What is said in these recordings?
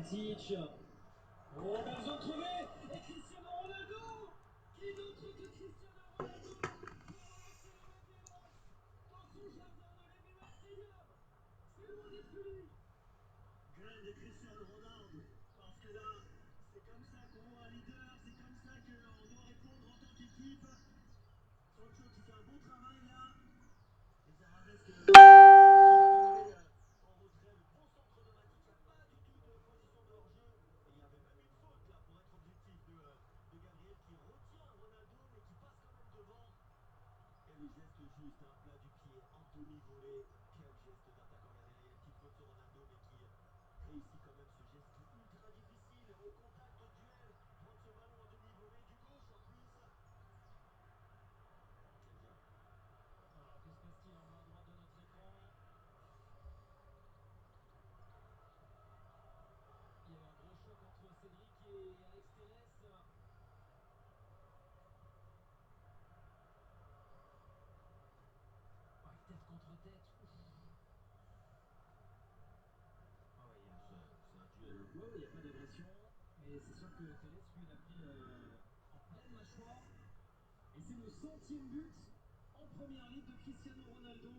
𝐓𝐡𝐞. Oh, on a besoin de trouver. Et Cristiano Ronaldo. Qui d'autre que Cristiano Ronaldo dans son jardin de l'Emirates Stadium. C'est loin d'être lui. Graine de Cristiano Ronaldo. Parce que là, c'est comme ça qu'on voit un leader. C'est comme ça qu'on doit répondre en tant qu'équipe. 𝐓𝐡𝐞 qui fait un bon travail là. Et ça reste que... Le geste juste, un plat du pied en demi-volée. Quel geste d'attaquant là derrière, petite faute sur Ronaldo, mais qui réussit quand même ce geste ultra difficile au contact, au duel. Prendre ce ballon en demi-volée du gauche en plus. Alors, que se passe-t-il en bas à droite de notre écran? Il y a eu un gros choc entre Cédric et 𝐓𝐡𝐞. Tête contre tête. Ah ouais, c'est un duel. Ouais, il n'y a pas d'agression. Mais c'est sûr que 𝐓𝐡𝐞, lui, il a pris en pleine mâchoire. Et c'est le 100e but en première ligue de Cristiano Ronaldo.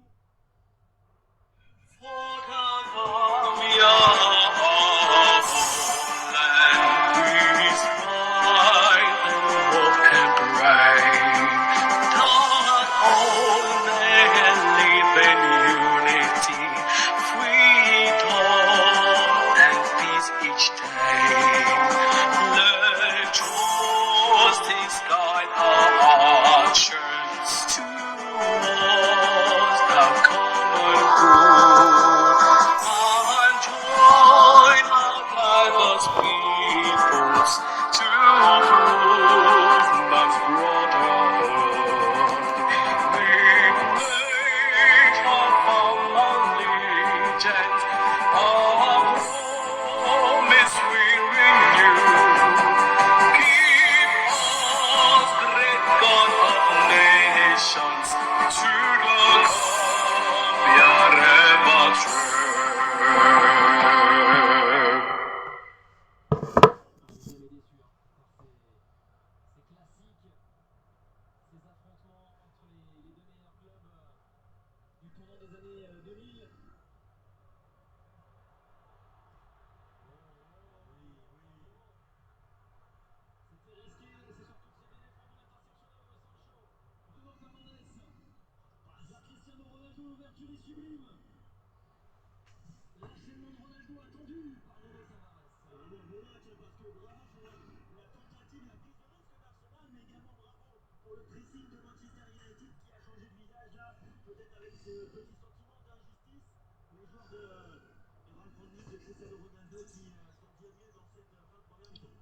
L'ouverture est sublime. L'enchaînement de Ronaldo attendu par Nuno Tavares. Et le beau match parce que bravo pour la tentative, la prise de risque d'Arsenal, mais également bravo pour le pressing de Manchester United qui a changé de visage là, peut-être avec ce petit sentiment d'injustice. Les joueurs de Ralph Rangnick, de Cristiano Ronaldo qui sont bien mieux dans cette fin de première mi-temps.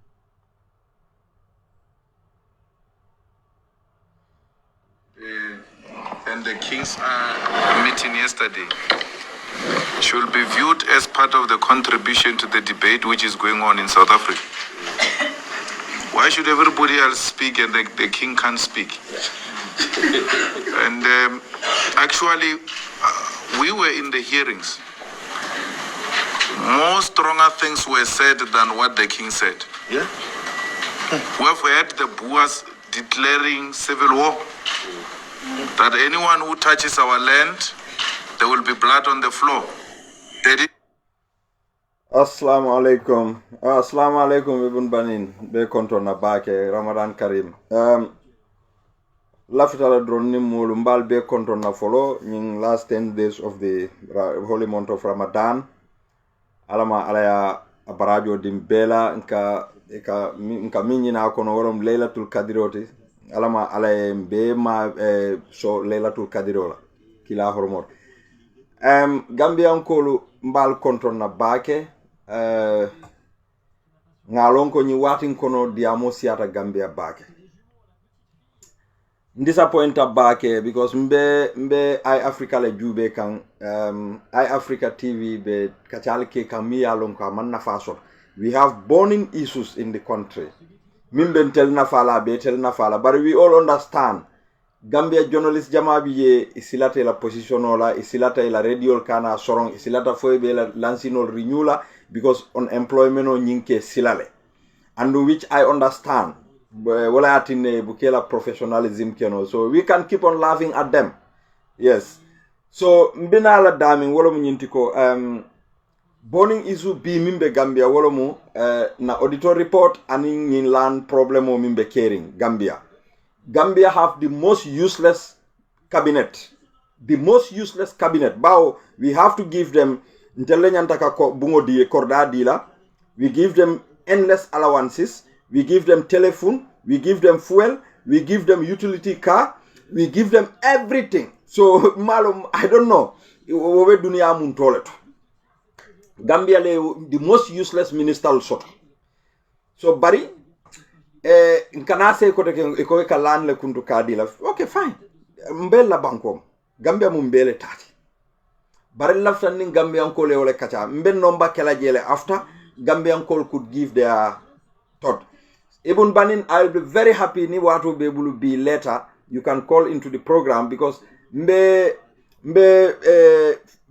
And the Kings meeting yesterday should be viewed as part of the contribution to the debate which is going on in South Africa. Why should everybody else speak and the king can't speak? And actually, we were in the hearings. More stronger things were said than what the king said. Yeah. We have had the Boers declaring civil war. That anyone who touches our land, there will be blood on the floor. Assalamu alaikum ibn banin be konto na bake Ramadan Karim. Lafitala drone ni mulu mbal be konto na follow in last 10 days of the holy month of Ramadan. Alama alaya abarajo dimbela nka minyi na kono worom Laylatul Qadroti. Alama alaye be ma so Laylatul Qadrola kila hormor. Gambia nkolu mbal konto na bake ngalon ko ni watin kono diamo siata Gambia bake. Disappointed bake because mbe iAfrica le jube kan iAfrica TV be kachalke kan mi yalon ko man nafaso. We have burning issues in the country. Mimben tel nafala be tel nafala, but we all understand Gambia journalist jama biye isilata la positionola isilata la radio kana sorong isilata foybe la lansinol renewla because unemployment o nyinke silale and which I understand wala atine bukela professionalism keno so we can keep on laughing at them yes so mbina la dami wala mu nyintiko boning isu bi mimbe Gambia wala mu na auditor report ani ngin land problem o mimbe caring Gambia have the most useless cabinet. The most useless cabinet. Bao, we have to give them we give them endless allowances. We give them telephone. We give them fuel. We give them utility car. We give them everything. So, malum, I don't know. Gambia, the most useless minister also. So, Barry, nkana se ko ke ka lan le kuntu kadila okay fine mbella bankom Gambia mu mbele tati bare laftan ni Gambian ko le wala kacha mben nomba kala jele after Gambian call could give their thought Ibn Banin I'll be very happy ni watu be able be later you can call into the program because mbe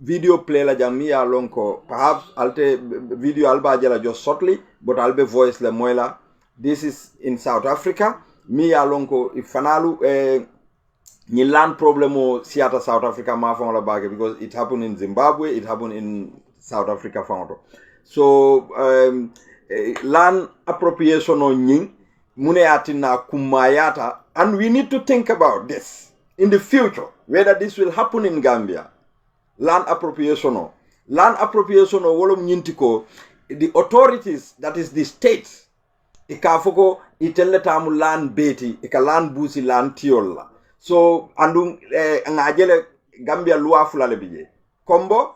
video play la jam ya lonko perhaps alte video alba jela just shortly but I'll be voice le moila. This is in South Africa. Mi alonko ifanalu ni land problem o siata South Africa ma fon la bage because it happened in Zimbabwe, it happened in South Africa found. So land appropriation on nying mune atina kumayata and we need to think about this in the future whether this will happen in Gambia. Land appropriation o wolom nyintiko the authorities that is the states ikafoko iteletamu land beti ika land busi land tiolla so andung ngajele Gambia loi fulale bije kombo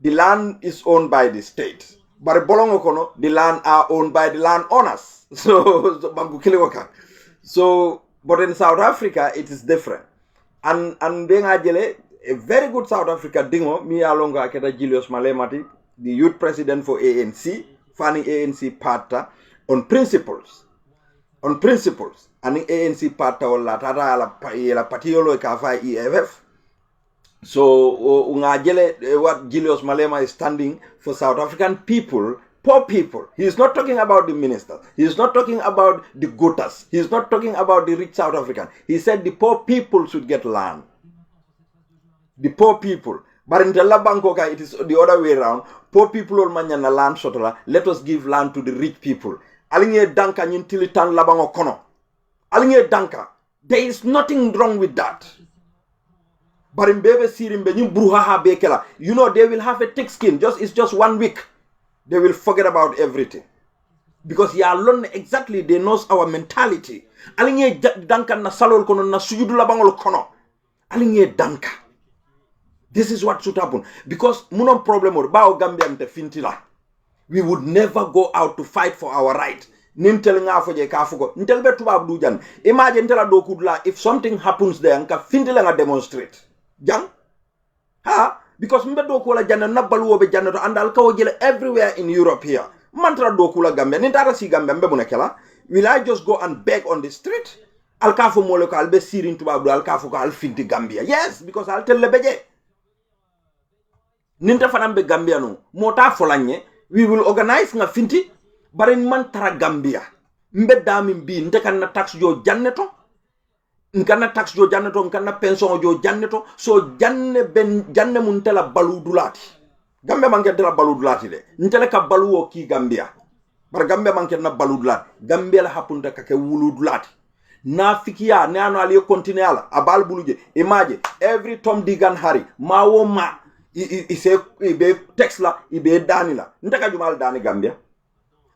the land is owned by the state but bolongo kono the land are owned by the land owners so bangu kilewaka so but in South Africa it is different and ngajele a very good South Africa dingo mi alongo aketa Julius Malemati the youth president for ANC fanning ANC parta on principles and ANC party wala tata la patiolo kafa EFF so what Julius Malema is standing for South African people, poor people. He is not talking about the ministers. He is not talking about the gotas. He is not talking about the rich South African. He said the poor people should get land. The poor people. But in the Labankoka, it is the other way around. Poor people all manyana land sotola. Let us give land to the rich people. Alinge danka nyintili tan labango kono. Alinge danka. There is nothing wrong with that. But in baby sirimbe nyu bruhaha bekela. You know they will have a thick skin. It's just 1 week. They will forget about everything. Because ya alone exactly they knows our mentality. Alinge danka na salol kono na suyudu labango kono. Alinge danka. This is what should happen. Because munon problem or bao Gambia mte fintila. We would never go out to fight for our right. Nintel nga foje ka fugo. Nintel be tuba abdu jan. Imagine tela do kudla if something happens there nka fintila nga demonstrate. Jang? Ha? Because mbe do kula jan na baluwo be jan to andal ka wajele everywhere in Europe here. Mantra do kula Gambia. Nintara si Gambia mbe bunekela. Will I just go and beg on the street? Al kafu mole ko albe sirin tuba abdu al kafu ko al finti Gambia. Yes, because I'll tell lebeje. Ninta fanambe Gambia no. Mota folanye. We will organize nga finti barin man tara Gambia mbe dami mbi ndekan na tax jo janneto nkana tax jo janneto nkana pension jo janneto so janne mun tela balu dulati Gambia manke tela balu dulati de ntele ka balu o ki Gambia bar Gambia manke na balu dulati Gambia la hapunta ka ke wulu dulati na fikiya ne anu ali continue ala abal buluje imagine every Tom Digan Harry mawo ma ibe text la ibe dani la ntaka jumal dani Gambia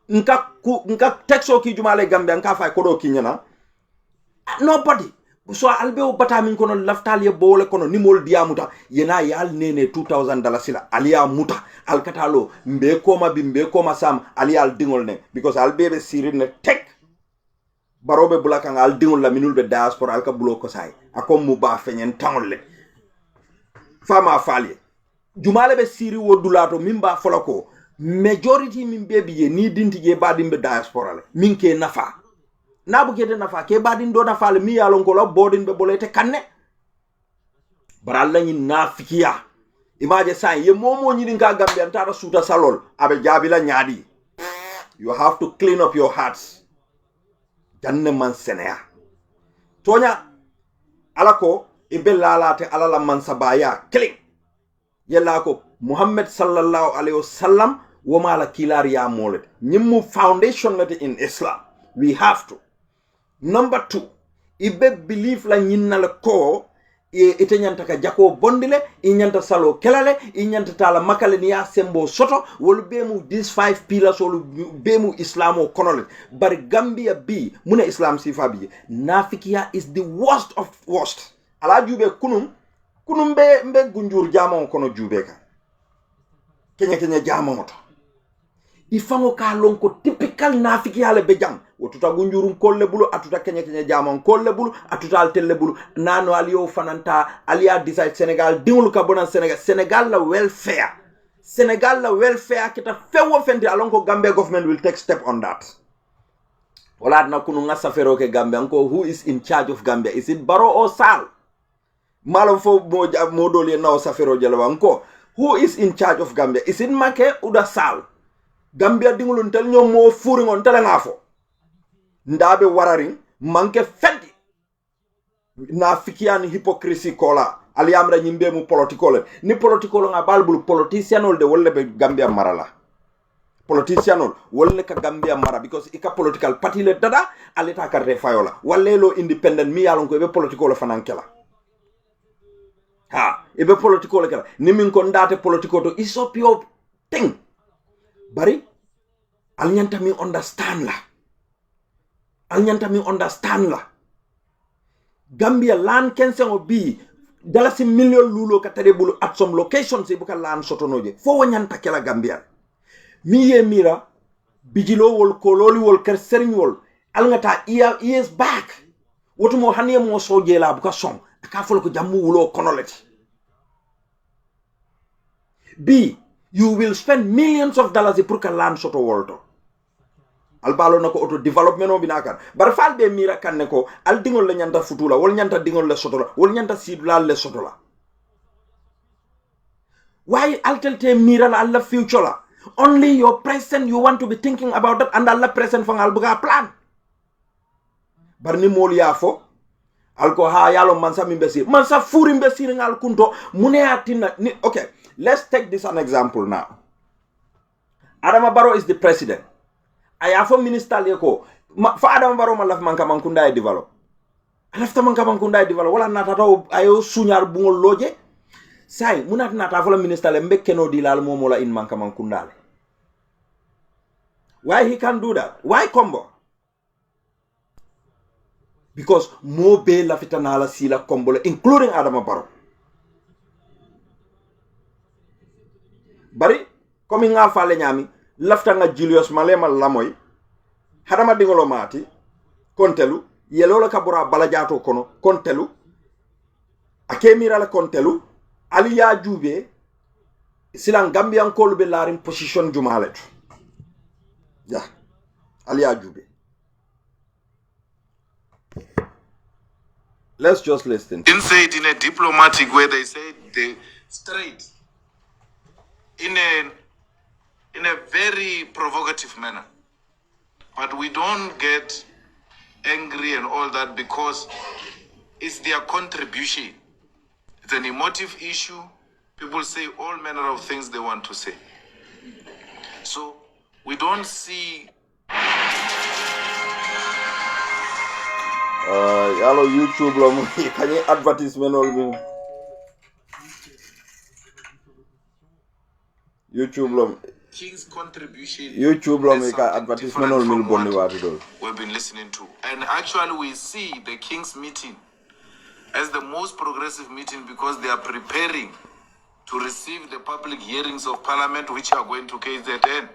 nka texto ki jumale Gambia nka fay kodo ki nyana nobody so albe o bata min kono laftal ye bole kono nimol diamuta yena yal nene $2,000 la aliya muta alkatalo mbe koma sam aliya dingol ne because albe be sirine tek barobe bulaka ngal dingol la minul be diaspora alka bulo ko say akom mu ba fenyen tangol le fama falye jumale be siri wodulato mimba folako majority min baby ye ni dinti je badimbe diaspora le minke nafa nabu kete nafa ke badin do nafa le mi yalon ko la bodin be bolete kanne baral lañi nafikiya imaje sa ye momo ñi dinga gambe antara suta salol abe jabila ñaadi you have to clean up your hearts janne man senea tonya alako ibe lalate alala man sabaya clean yella ko Muhammad sallallahu alaihi wasallam woma la kilariya molet ñimmu foundation lati in Islam we have to number 2 ibe believe la ñinna la ko ite ñanta ka jako bondile i ñanta salo kelale i ñanta tala makale ni ya sembo soto wol bemu these 5 pillars wol bemu islamo konole bar Gambia bi muna islam sifa bi nafikiya is the worst of worst ala jube kunum be gunjur jamo kono jube ka kenya jamo moto ifango ka lon ko typical nafikiya le be jang wotuta gunjurum kolle bulu atuta kenya jamon kolle bulu atuta altelle bulu nano aliyo fananta aliya decide Senegal dingul ka bonan Senegal la welfare kita fewo fendi alonko Gambia government will take step on that wala na kunu nga safero ke Gambia anko who is in charge of Gambia is it Barrow or Sall malo fo mo dole na safero jelo anko who is in charge of Gambia is it Make uda Sall Gambia dingulun tel ñom mo furi ngon tel nga fo ndabe wararing manke fendi na fikiani hypocrisy kola ali amra nyimbe mu politikole ni politikolo nga balbul politicianol de wolle be Gambia marala politicianol wolle ka Gambia mara because ika political party le dada aleta carte fayola wallelo independent mi yalon ko be politikolo fanankela ha ebe politikolo kala ni min ko ndate politiko to isopio ting bari alnyanta mi understand la Gambia land kensen bi dalasi million lulo katade bulu at some locations ibuka land sotonoje fo wanyanta kela Gambia mi ye mira bijilo wol kololi wol ker serigne wol alngata years back wotumo haniye mo soje la buka song aka fol ko jammu wulo konoleti bi you will spend millions of dollars pour ka land soto wolto albalo nako auto development o binakar bar falbe mira kanne ko al dingol la nyanta futula wol nyanta dingol la sotola wol nyanta sidula le sotola why altelte mira la alla future la only your present you want to be thinking about that and alla present fangal buga plan bar ni mol yafo alko ha yalo mansa mimbesir mansa furi mbesir ngal kunto mune atina ni okay let's take this an example now Adama Barrow is the president aya fo minister le ko fa Adama Barrow ma laf manka mankunda e develop alafta manka mankunda e develop wala nata taw ayo suñar bungol loje say munat nata fo la minister le mbekkeno di lal momola in manka mankunda le why he can do that why combo because mo be la fitanala sila combo including Adama Barrow bari komi nga fale nyami lafta nga Julius Malema lamoy hadama dingolo mati kontelu yelola kabura balajato kono kontelu akemira la kontelu ali ya jube silan Gambian kolu be larin position jumalet ya ali ya jube let's just listen Didn't say it in a diplomatic way, they said they straight in a very provocative manner. But we don't get angry and all that because it's their contribution. It's an emotive issue. People say all manner of things they want to say. So we don't see yalo YouTube lo mu kany advertisement ol mi YouTube lo King's contribution. YouTube lo mi ka advertisement ol mi bonni wati dol we've been listening to. And actually we see the King's meeting as the most progressive meeting because they are preparing to receive the public hearings of Parliament which are going to 𝐾ZN.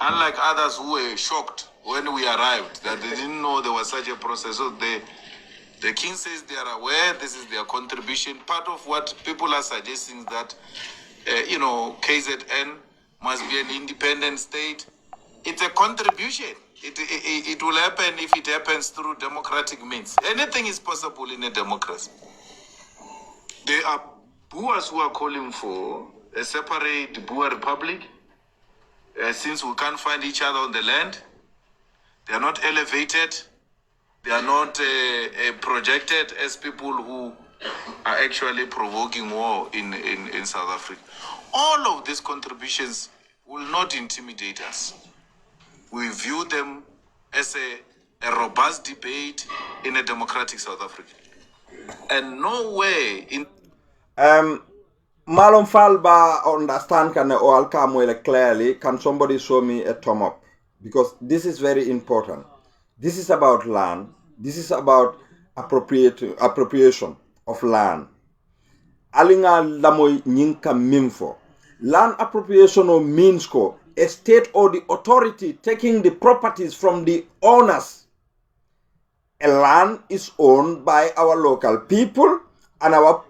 Unlike others who were shocked when we arrived that they didn't know there was such a process. So the King says they are aware, this is their contribution. Part of what people are suggesting that, 𝐾ZN must be an independent state It's a contribution. It will happen if it happens through democratic means. Anything is possible in a democracy. There are Boers who are calling for a separate Boer republic since we can't find each other on the land. They are not elevated. They are not projected as people who are actually provoking war in South Africa. All of these contributions will not intimidate us. We view them as a robust debate in a democratic South Africa. And no way in... Malum Falba understand can all come clearly. Can somebody show me a thumb up? Because this is very important. This is about land. This is about appropriation of land. Alinga lamoy nyinka mimfo. Land appropriation means a state or the authority taking the properties from the owners. A land is owned by our local people, and our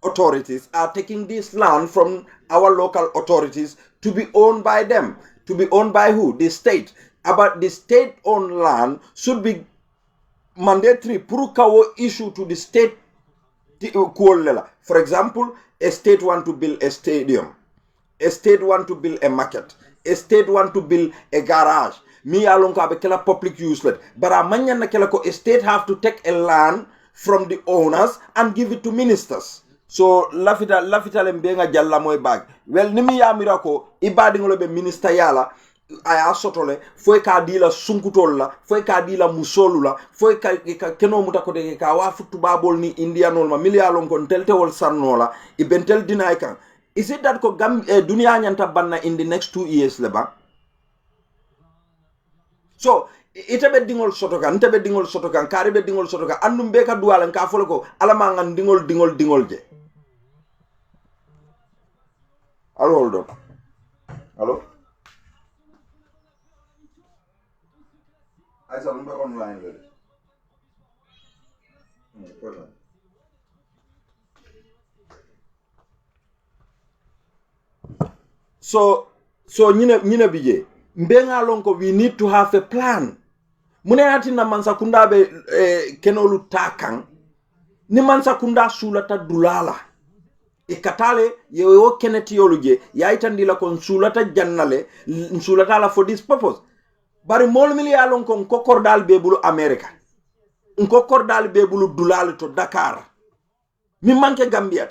authorities are taking this land from our local authorities to be owned by them. To be owned by who? The state. But the state-owned land should be mandatory purukawo issue to the state. For example, a state want to build a stadium. A state want to build a market. A state want to build a garage. Me alone ka be kela public use let. But a manya na kela ko a state have to take a land from the owners and give it to ministers. So lafita lembenga jalla moy bag. Well nimi ya mirako ibadi ngolo be minister yala aya sotole foi ka dila sunkutolla foi ka dila musolula foi ka keno muta ko de ka wa futu babol ni indianol ma milialon kon teltewol sannola ibentel dinay kan. Is it that ko dunia nyanta banna in the next 2 years leba? So itabe dingol sotokan karibe dingol sotokan andum be ka duwalan ka folo ko alama ngan dingol je. Hold on. Hello? I saw them online with it. So nyine bije mbenga lonko we need to have a plan. Mune ati na mansakunda be kenolu takan ni mansakunda sulata dulala ikatale yewo keneti yoluje yaitandila kon sulata jannale sulata la for this purpose. Bari mol mili alon kon kokordal be bulu America nkokordal be bulu dulal to Dakar mi manke Gambia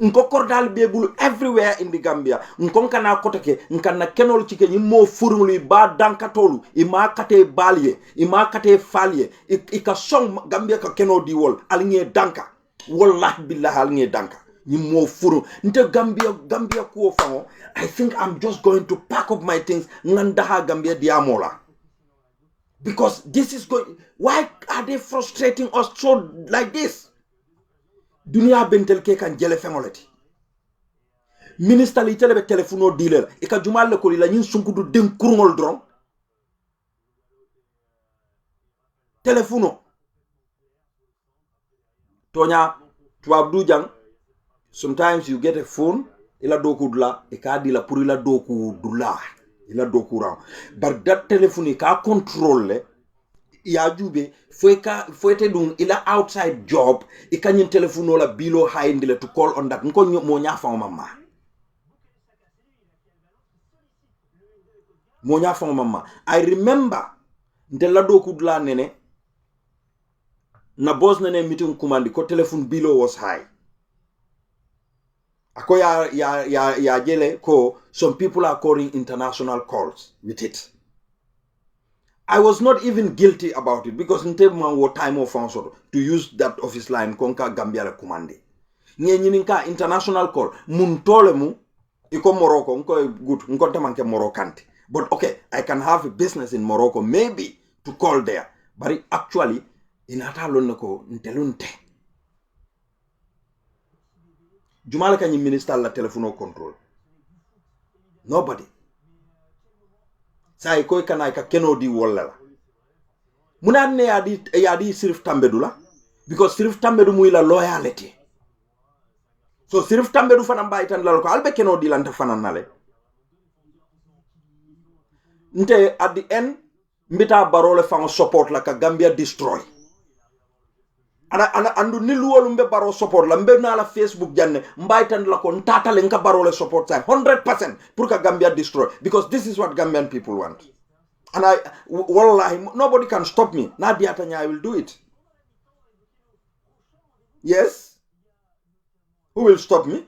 nkokordal be bulu everywhere in the Gambia nkonkana koteke nkana kenol chike nyimo furumuli ba dankatolu ima kate balye ima kate falye ika song Gambia ka keno di wol alinge danka wallahi billahi alinge danka nyimo furu nte Gambia ko fango. I think I'm just going to pack up my things ngandaha Gambia diamola. Because this is going... Why are they frustrating us so like this? Dunia bentel ke kan jele fengoleti. Minister li telebe telefono dealer. Ika jumal le kolila nyin sunkudu den kurungol dron. Telefono. Tonya, tuabdu jang. Sometimes you get a phone. Ila doku dula. Ika dila purila doku dula. Ila doku round. But that telephone ka control le. Ya jube fwete dung ila outside job ikanyin telephone la bilo haindile to call on that nko mo nyafa mama I remember ntela do kudla nene na boss nene meeting command ko telephone bilo was high ako ya jele ko some people are calling international calls with it. I was not even guilty about it because in man wo time of answer to use that office line konka Gambia la commande. Nka international call mun tole mu iko Morocco nko good nko tamanke Moroccanti. But okay, I can have a business in Morocco maybe to call there. But actually inata lonko ntelunte. Jumala kanyi minister la telephone control. Nobody. Sai koy kana ka keno di wala muna ne yadi sirif tambedu la because sirif tambedu muy la loyalty. So sirif tambedu fana mbay tan la ko albe keno di lante fana nale nte at the end mbita barole fango support la ka Gambia destroy ana andu ni luwolu mbe baro support la mbe na la Facebook janne mbaytan la ko ntatale nka barole support sa 100% pour ka Gambia destroy, because this is what Gambian people want. And wallahi, nobody can stop me. Nadia Tanya, I will do it. Yes? Who will stop me?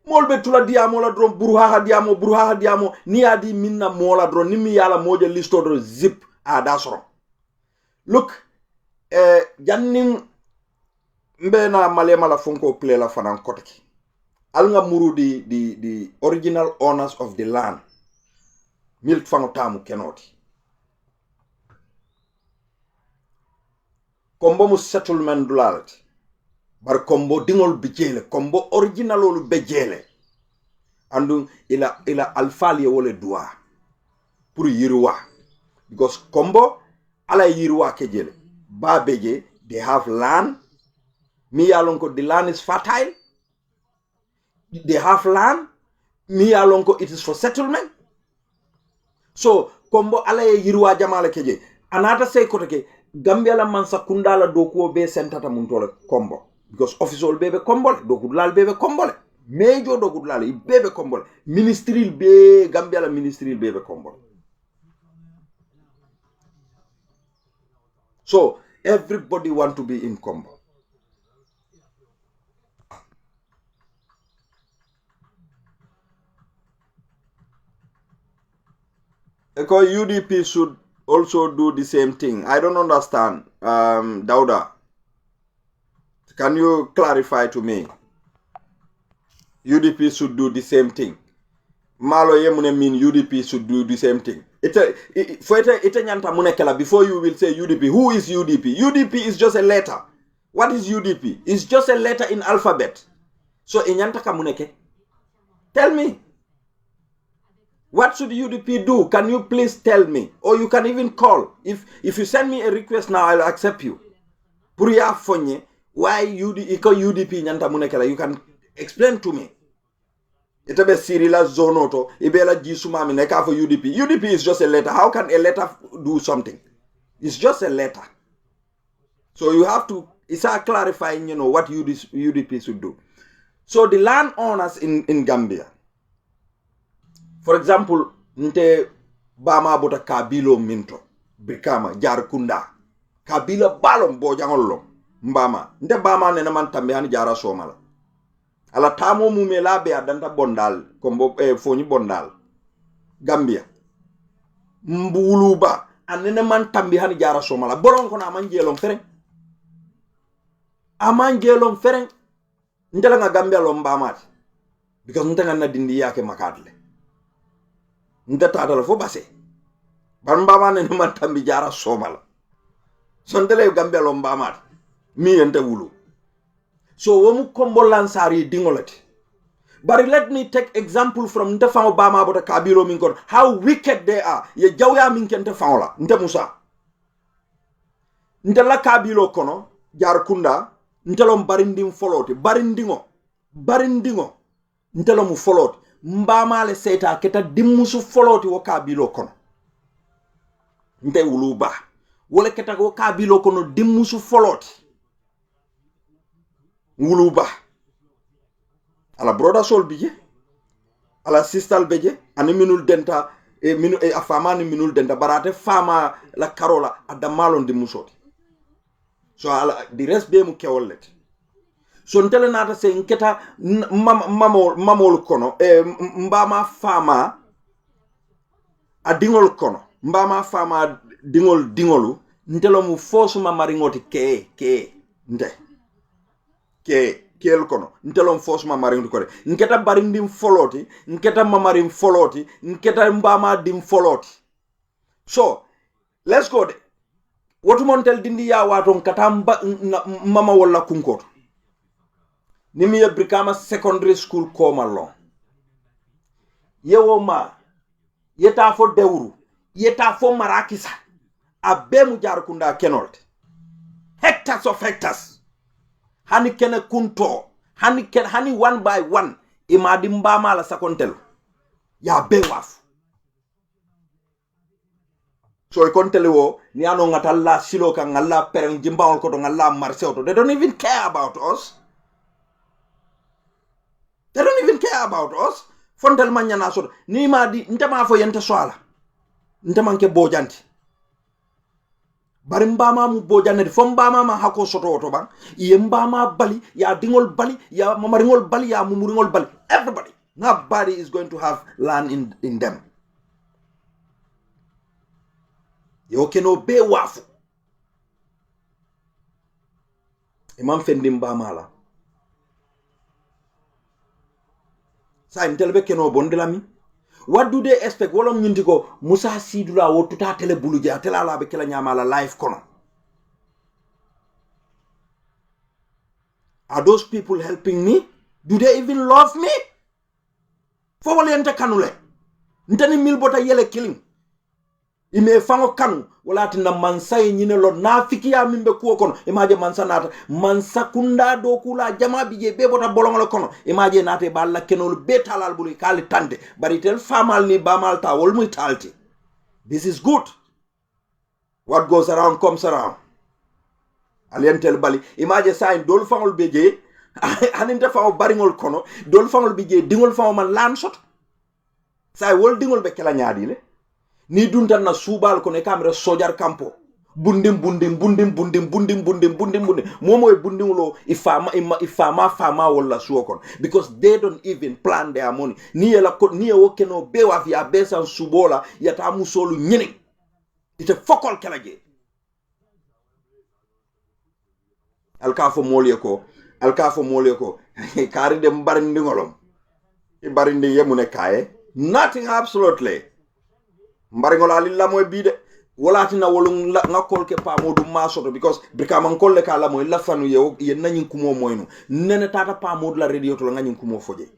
Molbe tula diamo la dron buruhaha diamo ni adi minna mola dron ni mi yala moja listo dron zip dasro. Look, janning mbe na malema la funko play la fanan koteki. Alnga muru the original owners of the land. Milk fango tamu kenoti. Kombo mu settlement dulalati. Bar kombo dingol bijele, kombo originalolu bejele. Andu ila alfali wole dua. Pour yirwa. Because kombo ala yirwa kejele. Ba beje, they have land. Mi alonko the land is fertile. They have land. Mi alonko it is for settlement. So kombo ala yirwa jamala keje. Anata say koteke Gambia la mansa kundala dokuo be sentata muntole kombo. Because official bebe kombole, dokudlal bebe kombole. Major dokudlal bebe kombole. Ministerial be Gambia la ministerial bebe kombole. So everybody want to be in combo. Because UDP should also do the same thing. I don't understand. Dauda, can you clarify to me? UDP should do the same thing. Malo yemune mean UDP should do the same thing. Ite nyanta munekela before you will say UDP. Who is UDP? UDP is just a letter. What is UDP? It's just a letter in alphabet. So inyanta kamuneke. Tell me. What should UDP do? Can you please tell me? Or you can even call. If you send me a request now, I'll accept you. Puriya fonye, why UDP nyanta munekela? You can explain to me. Itebe Sirila Zonoto, Ibela Jisumami Neka for UDP. UDP is just a letter. How can a letter do something? It's just a letter. So you have to, it's clarifying, what UDP should do. So the landowners in Gambia, for example, nte Bama bota Kabilo Minto, Brikama, Jarkunda, Kabila Balom Bojangolo, Mbama, nte Bama nenaman tambehani Jara Somala. Ala tamo mumela be adanta bondal kombo foni bondal Gambia mbuluba anene man tambi hani jara somala boron kono amanjelom fereng ndela nga Gambia lo mbamati because ntenga na dindi yake makadle ndata dala fo basse ban mbama ne man tambi jara somala sondele Gambia lo mbamati mi ente wulu. So womu kombo lansari dingolati. But let me take example from nte fango Bama bota Kabilo minkon. How wicked they are. Ye jawya minke nte fango la. Nte Musa. Nte la Kabilo kono. Jarkunda. Nte lom barindim foloti. Barindingo. Nte lomu foloti. Mbama le seta keta dimmusu foloti wo Kabilo kono. Nte uluba. Wole keta wo Kabilo kono dimmusu foloti. Wuluba ala broda sol bije ala sistal beje ani minul denta afama ni minul denta barate fama la karola adamalon di musoti so ala di rest be mu kewollet so ntele nata se nketa mamol kono mbama fama adingol kono mbama fama dingolu ntelo mu fosu maringoti ke nde kel kono ntelon forcement maring ko nketa barindim foloti nketa mamarim foloti nketa mbama dim foloti. So let's go de wotu montel dindi ya waton katamba mama wala kunkoto nimi ye Brikama secondary school ko malon yewo ma yeta fo dewru yeta fo marakisa abemu Jarkunda kenolte hectares hani kene kunto hani one by one imadi mbama la sakontelo ya be wafu so e kon telewo ni ano ngatalla silo kan ngalla pereng jimbawol ko to ngalla marché to they don't even care about us. They don't even care about us. Fondel manyana so ni ma di ntama fo yente swala ntama ke bojanti bari mbama mu bojane fo mbama ma hako soto to bang ye mbama bali ya dingol bali ya mamaringol bali ya mumuringol bali everybody nobody is going to have land in them. Yo keno be wafu imam fendi mbama la sa intelbe keno bondelami. What do they expect? Wolom nyinti ko Musa Sidula wo tuta tele buluje atela la be kala nyama la life kono. Are those people helping me? Do they even love me? Fo wale ente kanule. Ntani milbota yele killing. Ime fango kanu wala tinda mansa nyine lo nafiki ya mimbe kuo kono imaje mansa nata mansa kunda do kula jama bije be bota bolongo kono imaje nate balla kenol betalal bulu kali tante bari tel famal ni bamal ta wol muy talti. This is good. What goes around comes around. Alientel bali imaje sain dol fangol beje aninte fango baringol kono dol fangol beje dingol fango man lan sot say wol dingol be kala nyaadi le ni duntan na subal ko ne kamera sojar campo bundim momo e bundingulo ifama wala suokon because they don't even plan their money ni ela ko ni e wokeno be wa via besan subola yata musolu nyini ite fokol kelaje alkafo molye ko kari de mbarindi ngolom e barindi yemune kaye nothing absolutely mbaringol alilla moy bide wolatina wolum ngakol ke pa modum masoto because brikaman kolle kala moy la fanu ye nanyin kumo moyno nene tata pa mod la radio to nganyim kumo foje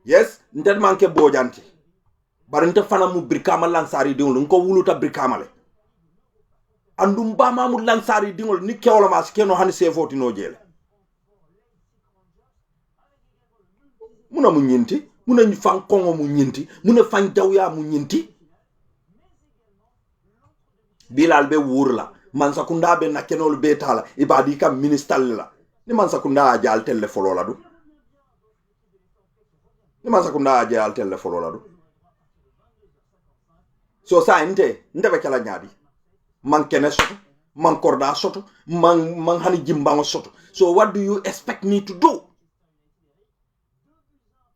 yes ntel manke bojanti barinte fana mu brikama lansari dingol ko wuluta brikamale andum ba mamu lansari dingol ni kewlo mas keno hani sefoti no jele muna mu nyinti muna fan kongo mu nyinti muna fan jawya mu nyinti bilal be wurla man sakunda be na kenol be tala ibadi kam ministal la ni man sakunda ajal telle folo la du ni man sakunda ajal telle folo la du so sa nte be kala nyaadi man kene soto man korda soto man hani jimbango soto so what do you expect me to do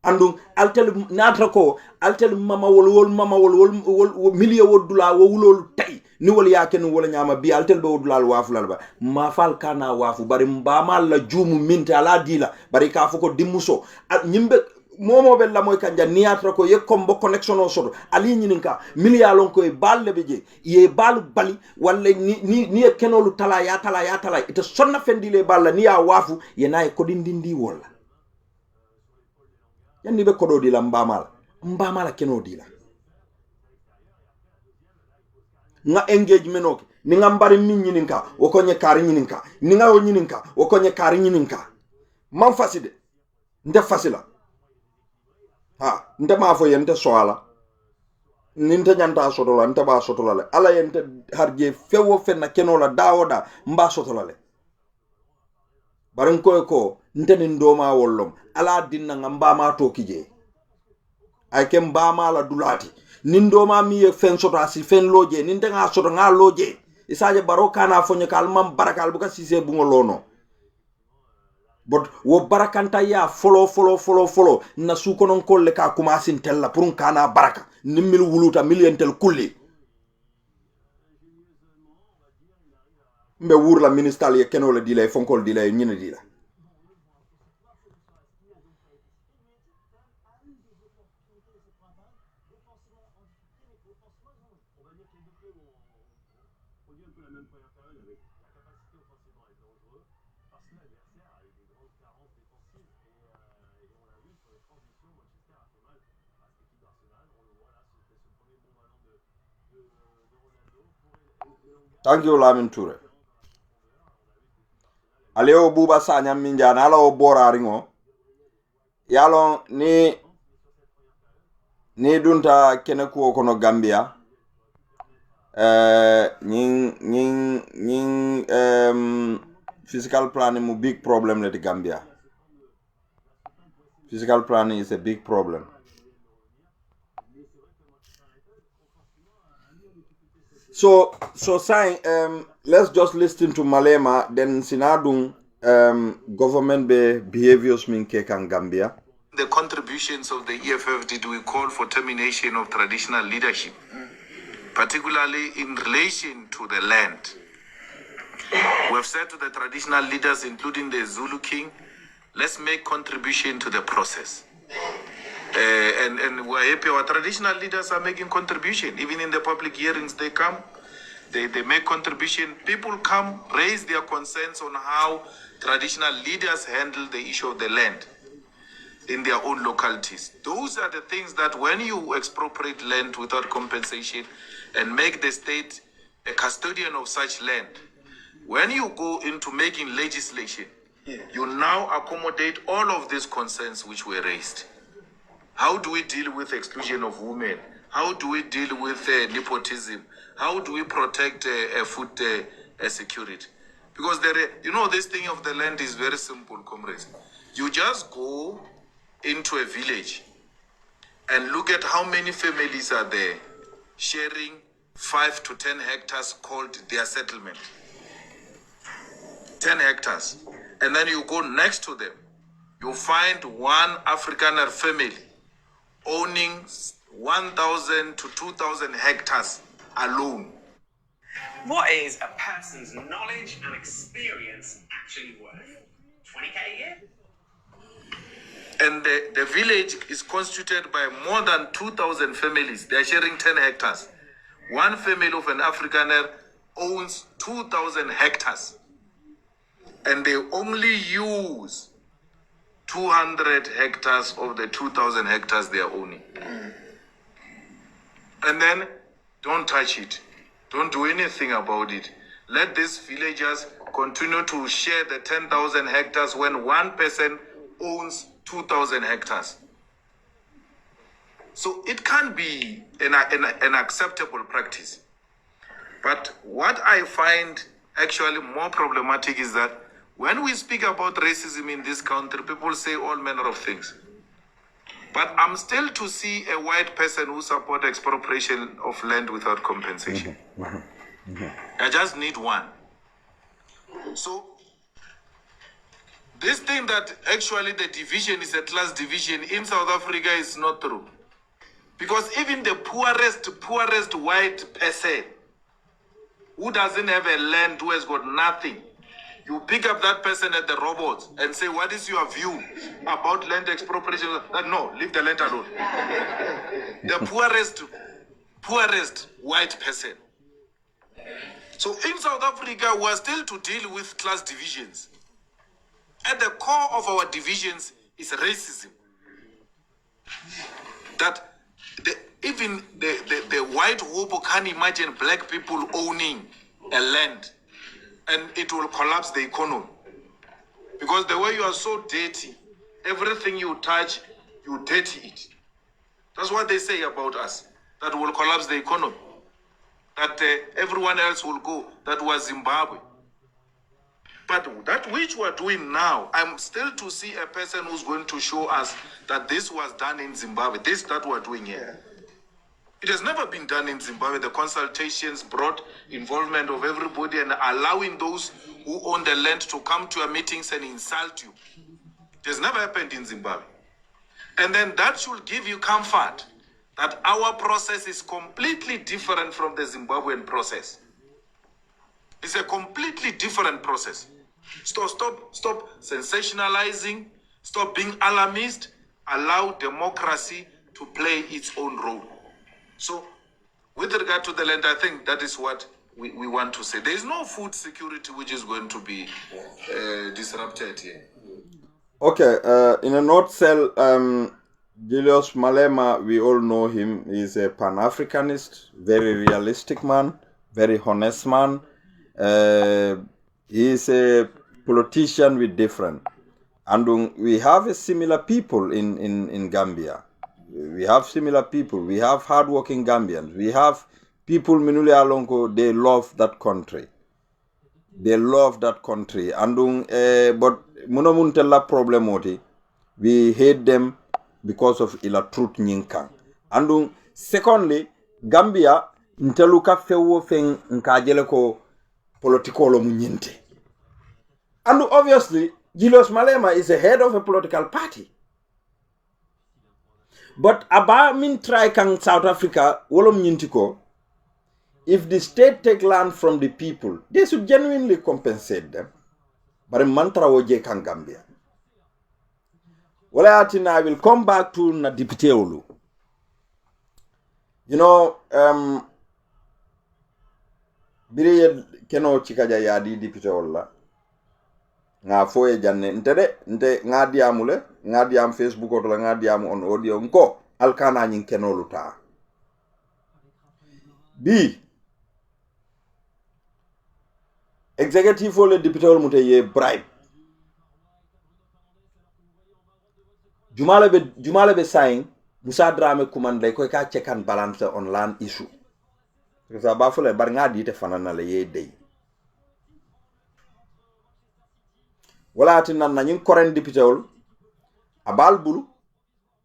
andum altel natra ko altel mama wol miliyo wodula wo wulol tay ni wol yaken wala nyama bi altel be wodulal wafulal ba ma fal kana wafu bari mbamal la jumu minta ala dila bari ka fuko dimmuso nyimbe momo be la moy kanja niatra ko yekkom bo connection o soto ali nyininka miliyalon ko e balle be je ye balu bali walla ni kenolu tala ya ita sonna fendile balla ni ya wafu ye nay ko dindindi wala yanni be kodo dila mbamala keno dila nga engagement ok ni nga mbari min nyininka wokonye kari nyininka ni nga o nyininka wokonye kari nyininka man faside nde fasila ha nte ma fo yente soala ninte nyanta sotola nte ba sotola le ala yente harje fewo fenna keno la dawoda mba sotola le barin ko nte nin doma wollom ala dinna ngamba ma to kije ay kem ba ma la dulati nin doma mi e fen soto asi fen loje nin nga soto nga loje isaje baro kana fonye kalmam barakal buka sise bungolono but wo barakanta ya follow na su konon kolle ka kumasin tella pour kana baraka nimmil wuluta milientel kulli mbe wurla ministal ye kenole dile fonkol dile nyine dila Thank you Lamin Touré. Aleo buba sanya minjana ala o boraringo. yalon ni dunta kene kuwo kono Gambia ñing physical planning mu big problem le di Gambia. Physical planning is a big problem. So sign let's just listen to Malema, then sinadung government behaviors min ke kan Gambia. The contributions of the EFF did we call for termination of traditional leadership, particularly in relation to the land. We have said to the traditional leaders, including the Zulu King, let's make contribution to the process. And we're happy our traditional leaders are making contribution. Even in the public hearings, they come, they make contribution. People come, raise their concerns on how traditional leaders handle the issue of the land in their own localities. Those are the things that when you expropriate land without compensation and make the state a custodian of such land, when you go into making legislation, you now accommodate all of these concerns which were raised. How do we deal with exclusion of women? How do we deal with nepotism? How do we protect food security? Because this thing of the land is very simple, comrades. You just go into a village and look at how many families are there sharing 5 to 10 hectares called their settlement. 10 hectares. And then you go next to them. You find one Afrikaner family owning 1,000 to 2,000 hectares alone. What is a person's knowledge and experience actually worth? 20k a year? And the village is constituted by more than 2,000 families. They are sharing 10 hectares. One family of an Afrikaner owns 2,000 hectares. And they only use 200 hectares of the 2,000 hectares they are owning. And then don't touch it. Don't do anything about it. Let these villagers continue to share the 10,000 hectares when one person owns 2,000 hectares. So it can be an acceptable practice. But what I find actually more problematic is that when we speak about racism in this country, people say all manner of things. But I'm still to see a white person who supports expropriation of land without compensation. I just need one. So this thing that actually the division is a class division in South Africa is not true. Because even the poorest white person who doesn't have a land, who has got nothing, you pick up that person at the robots and say, what is your view about land expropriation? No, leave the land alone. The poorest white person. So in South Africa, we are still to deal with class divisions. At the core of our divisions is racism. That even the white hobo can't imagine black people owning a land, and it will collapse the economy. Because the way you are so dirty, everything you touch, you dirty it. That's what they say about us. That will collapse the economy. That everyone else will go. That was Zimbabwe. But that which we're doing now, I'm still to see a person who's going to show us that this was done in Zimbabwe. That we're doing here. It has never been done in Zimbabwe. The consultations brought involvement of everybody and allowing those who own the land to come to your meetings and insult you. It has never happened in Zimbabwe. And then that should give you comfort that our process is completely different from the Zimbabwean process. It's a completely different process. Stop sensationalizing, stop being alarmist, allow democracy to play its own role. So, with regard to the land, I think that is what we want to say. There is no food security which is going to be disrupted here. Okay, in a nutshell, Julius Malema, we all know him. He's a Pan-Africanist, very realistic man, very honest man. He's a politician with different. And we have a similar people in Gambia. We have similar people. We have hardworking Gambians. We have people minuli alonko, they love that country. They love that country. But munomuntella problem oti. We hate them because of ila truth nyinkan. Secondly, Gambia nteluka fewo feng nkajele ko politikolo munyinte. And obviously, Julius Malema is the head of a political party. But aba min try kang South Africa, wolom nyintiko, if the state take land from the people, they should genuinely compensate them. But mantra woje kang Gambia. Wala atina, I will come back to na Deputy Olu. You know, bire keno chikaja yadi Deputy Ola. Nga foye janne nte nga diamule nga diam Facebook otola nga diam on audio nko alkana nyin kenolu ta bi executive ole député ol mute ye bribe jumale be saying Musa Drame kumande ko ka check and balance on land issue parce que ba fole bar nga di te fanana le ye dey wala tinan na ñing koren député ol abal bulu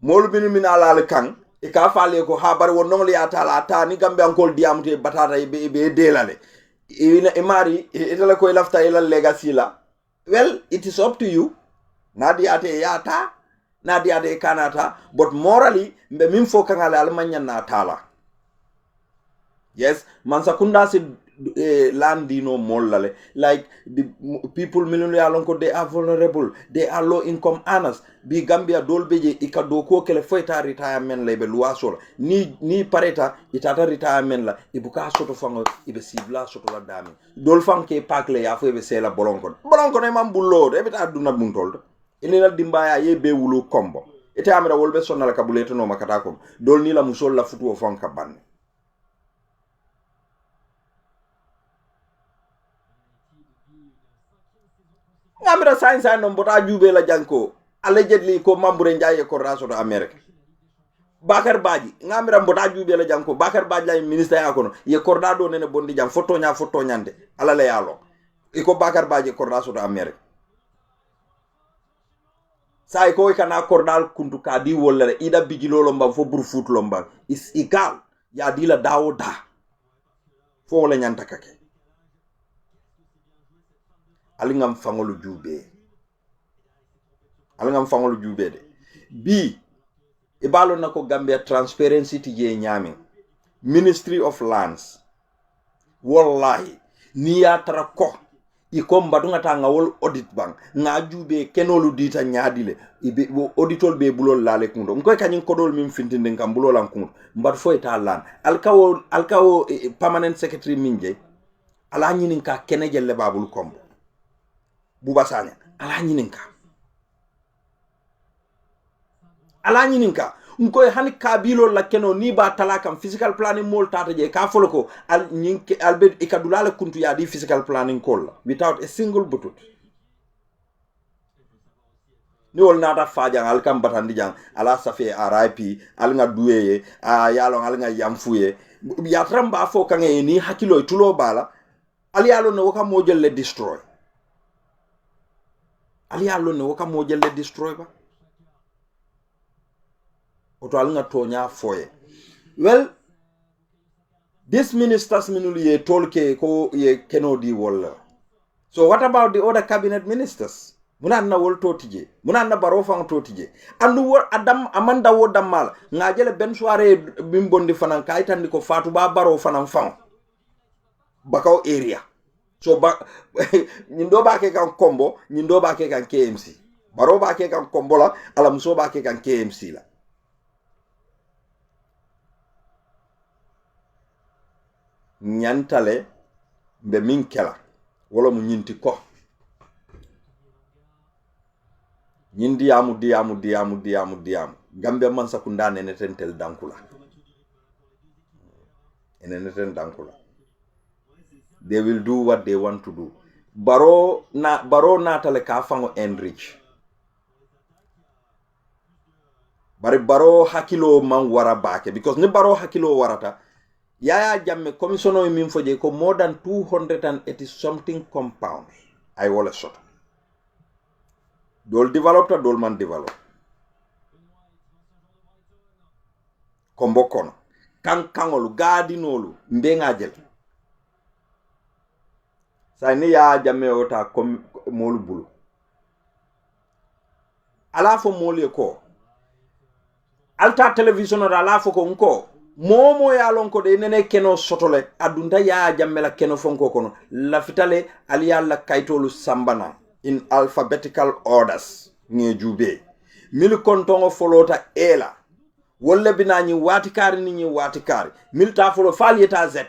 molu binu min alal kan e ka faale ko ha bar won nongli atala ta ni gambe ankol diamute batata be delale e mari itala ko lafta ila legacy la. Well, it is up to you. Nadi ate yata nadi ate kanata, but morally mbe min fo kangale almanya na tala. Yes, mansakunda si landino mollale, like the people minuli alonko, they are vulnerable, they are low income earners. Bi Gambia dolbeje ikadoko kele foita retirement la ibe luasola ni pareta itata retirement la ibuka soto fango ibe sibla soto la dami dol fanke pakle ya fo ibe sela bolonko e mambulo e beta aduna buntol ene la dimbaya ye be wulu kombo ete amira wolbe sonna ka buleto no makata ko dol ni la musol la futu o fanka banne. Ngamira science no mbota jube la janko allegedly ko mambure njaye ko raso do America. Bakar Baji ngamira mbota jube la janko Bakar Baji la ministre ya kono ye kordado nene bondi jam foto nyande ala le yalo iko Bakar Baji ko raso do America. Sai ko kana kordal kuntu kadi wolle ida bigilolo mbam fo bur fut lombam is egal ya dila dawo da fo le nyanta kake alingam fangolu jube de bi ibalo nako Gambia transparency ti je nyami Ministry of Lands wallahi ni ya trako iko mbadunga tanga wol audit bank nga jube kenolu dita nyaadile ibe auditol be bulol lale kundo mkoy kanyin kodol mim fintinde ngam bulol an kundo mbad foy ta lan alkawo permanent secretary minje ala nyinin ka keneje le babul kombo Buba Sanya ala nyininka nkoy hani kabilo la keno ni ba talakam physical planning mol tata je ka foloko al nyinke albe ikadulala kuntu ya di physical planning call without a single butut ni wol nata fajang al kam batandi jang ala safi RIP al nga duweye yalo al nga yamfuye ya tramba fo kange ni hakilo tulo bala al yalo no waka mojel le destroy ali yalo ne waka mojel le destroy ba oto alunga tonya foye. Well, this ministers minuli ye tolke ko ye kenodi wala. So what about the other cabinet ministers? Munan na wol totije, munan na baro fang totije. Andu wor adam amanda wo damal ngajele ben soirée bimbondi fanan kaytandi ko fatu ba baro fanan fang bakaw area. So nyindo ba ke kan kombo, nyindo ba ke kan KMC. Baro ba ke kan kombo la, ala muso ba ke kan KMC la. Nyantale mbe minkela wala mu nyinti ko. Nyindi diamu. Gambia man sakunda neneten tel dankula. Neneten dankula. They will do what they want to do. Baro na tale ka fango enrich. bari baro hakilo man wara bake because ni baro hakilo warata Yaya Jammeh commissioner min foje ko more than 280 something compounds ay wala shot dol develop ta dol man develop ko mbokkono kankangolu gadinolu mbenga jel sa ni Yaya Jammeh o ta kom molu bulu ala fo molu ko alta television ala fo ko nko momo ya lon ko de nene keno sotole adunta Yaya Jammeh la keno fonko kono lafitale aliya la kaytolu sambana in alphabetical orders nge jube mil kontongo folota ela wolle binani watikari ni watikari mil ta folo falieta z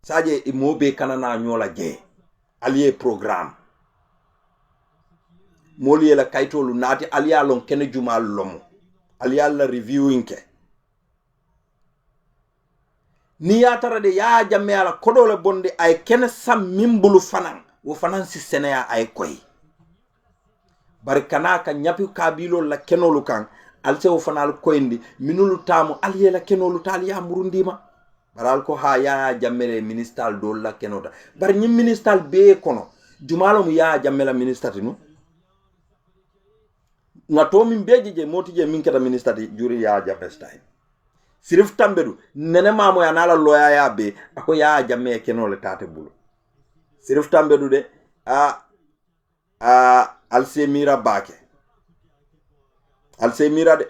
saje imobe kanana nyola je aliye programme moli la kaytolu nati aliya lon kene jumal lomo aliya la reviewing ke ni ya tara de Yaya Jammeh ala kodole bonde ay kene sam mimbulu fanan wo fanan si senea ay koy barkana ka nyapi kabilo la kenolu kan alse wo fanal koyndi minulu tamu aliye la kenolu tal ya murundima baral ko ha Yaya Jammeh ministal dol la kenota bar nyim ministal be kono jumalo mu Yaya Jammeh la ministati no na to min beje je motije min keta ministati juri Yaya Jammeh style sirif tambedu nene mamo ya nala loya ya be ako Yaya Jammeh kenole tate bulu sirif tambedu de alsemira bake alsemira de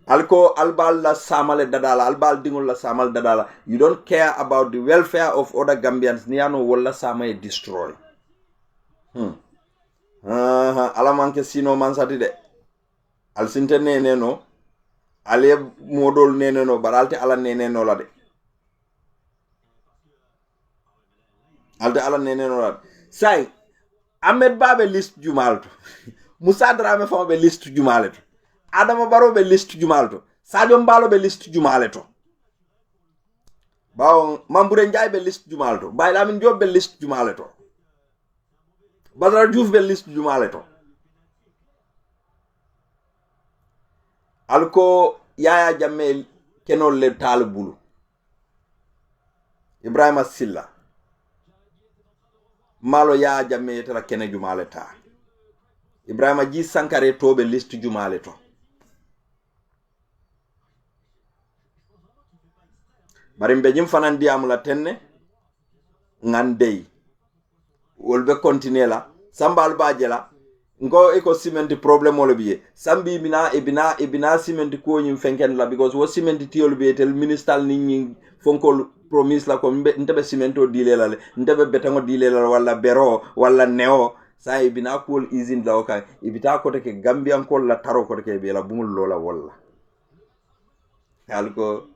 alko albal la samale dadala albal dingol la samal dadala you don't care about the welfare of other Gambians niano wala sama destroy ala manke sino mansati de al sinte nene no ale modol nene no baralte ala nene no la de alde ala nene no la say Ahmed Babe list jumalto Musa Drame fama be list jumaleto Adama Barrow be list jumalto Sadio Mbalo be list jumaleto bawo Mamboure Ndiaye be list jumalto Baye Lamine Diop be list jumaleto Badara Diouf be list jumaleto alko Yaya Jammeh kenol le tal bulu Ibrahima Silla malo Yaya Jammeh tara kene jumale ta Ibrahima Ji Sankare tobe list jumale to barimbe jim fanan diamu la tenne ngandey wolbe continuer la sambal bajela ngo eko cement problem wala biye sambi mina ebina cement ko nyim fenken la because wo cement tiol be tel ministal ni fonko promise la ko ndebe cemento dilela le ndebe betango dilela wala bero wala neo sa ebina ko izin la ka ibita ko te Gambian ko la taro ko te be la bumul lola wala alko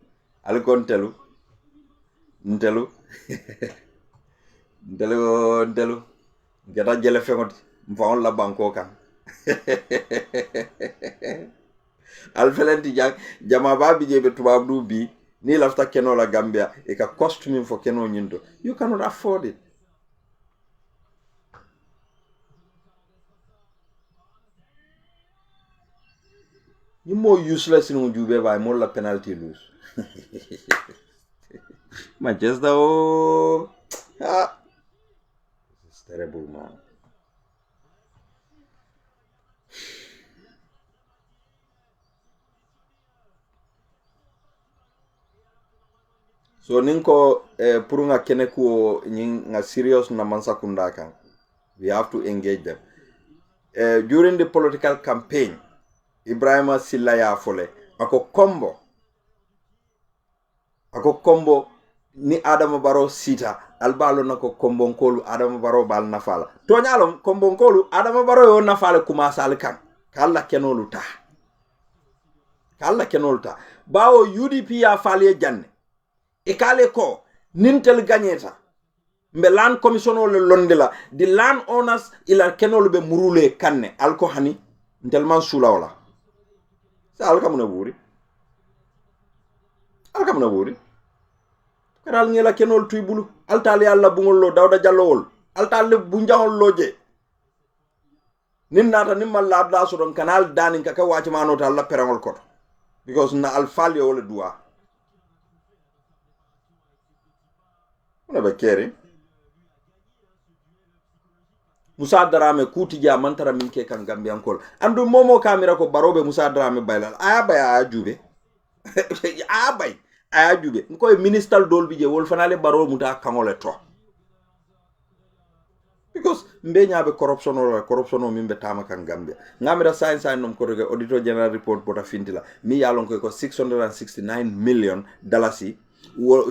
ntelu gata jele fengoti mfaon la banko kan alfelenti jama babi jebe tubab du bi ni lafta keno la Gambia e ka costume fo keno nyindo you cannot afford it you more useless in jube by more la penalty lose Manchester it's terrible man so ninko pour nga kene ko nga serious na mansakunda kan we have to engage them during the political campaign Ibrahima Silla ya fole ako kombo ni Adama Barrow sita albalo nako kombo nkolu Adama Barrow bal nafala to nyalom kombo nkolu Adama Barrow yo nafala kuma sal kan kala kenolu ta bawo UDP ya fale janne e kale ko nintel gagneta mbe land commissioner le londela the land owners ila kenolu be murule kanne alko hani ntelman sula wala sa alkamuna buri karal ngela kenol tuy bulu altal yalla bungol lo Dawda Jallo wol altal bunjahol loje nin nata nin mal labla so don kanal danin ka wachi mano ta alla perangol koto because na al falio wala duwa una be keri Musa Darame kutija mantara minke kan Gambiankol andu momo kamera ko barobe Musa Darame baylal aya bay aya jube aya jube ko minister dolbi je wol fanale baro muta kangole to because mbeñaɓe corruption o min ɓe tama kan Gambia ngamira science ay nom kotoke auditor general report bota fintila mi yalon koy ko 669 million dalasi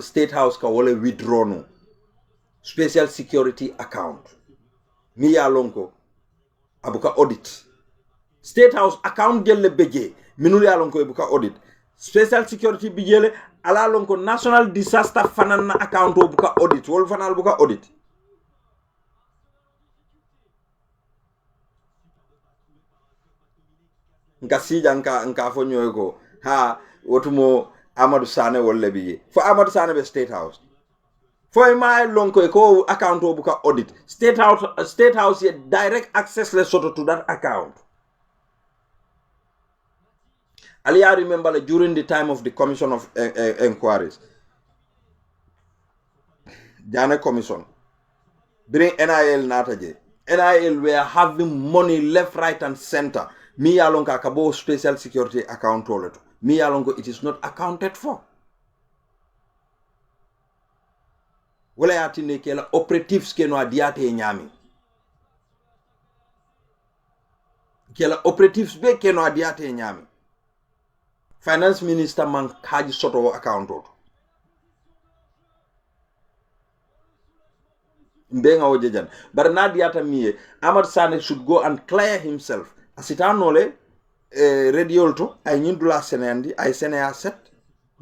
state house ka wole withdraw no special security account mi yalon ko abuka audit state house account jelle beje minul yalon ko abuka audit special security bijele ala lon ko national disaster fanana account o buka audit wol fanal buka audit nka sija nka fo nyoy ko ha wotumo Amadou Sane wolle biye fo Amadou Sane be state house fo ma lonko ko account o buka audit state house ye direct access le soto to that account. I remember during the time of the commission of inquiries Jana commission bring NIL nataje NIL were having money left, right and center. Mi yalonka kabo special security account wallet. Mi yalonko it is not accounted for. Wala yatine kela operatives ke no adiate nyami. Kela operatives be ke no adiate nyami. Finance minister man kaji soto account out. Mbenga ojejan. But na diata miye Ahmad Sane should go and clear himself. Asitanole radiol to ay nyindula senendi ay sene asset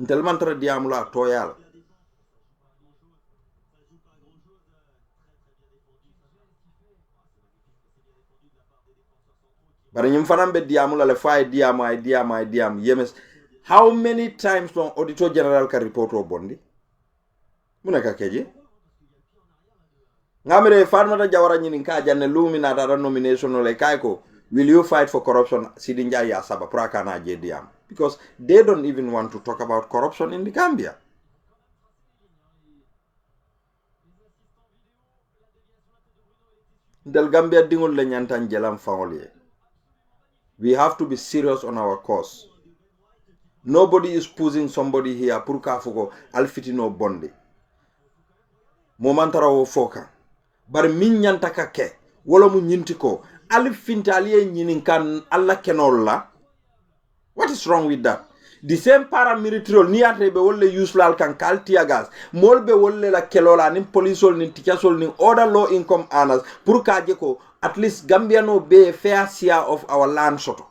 ntel mantra diamula toyal bari nyim fanam be diamula le fay diam yemes how many times long auditor general ka report o bondi munaka keje ngamere farmata jawara nyinin ka janne lumina dara nomination le kayko. Will you fight for corruption? Sidinja ya saba prakana JDM. Because they don't even want to talk about corruption in the Gambia. Del Gambia dingol le nyantan jelam faolye. We have to be serious on our cause. Nobody is pushing somebody here purka fuko alfitino bondi. Momantara wo foka. Bar min nyantaka ke wala mu nyintiko alif fintalie nyinin kan alla kenolla. What is wrong with that? The same paramilitary ni ate be wolle uselal kan kal tiagas molbe wolle la kelola nin polisol nin tikasol nin other low income earners pour kaje ko at least Gambiano be fair share of our land soto.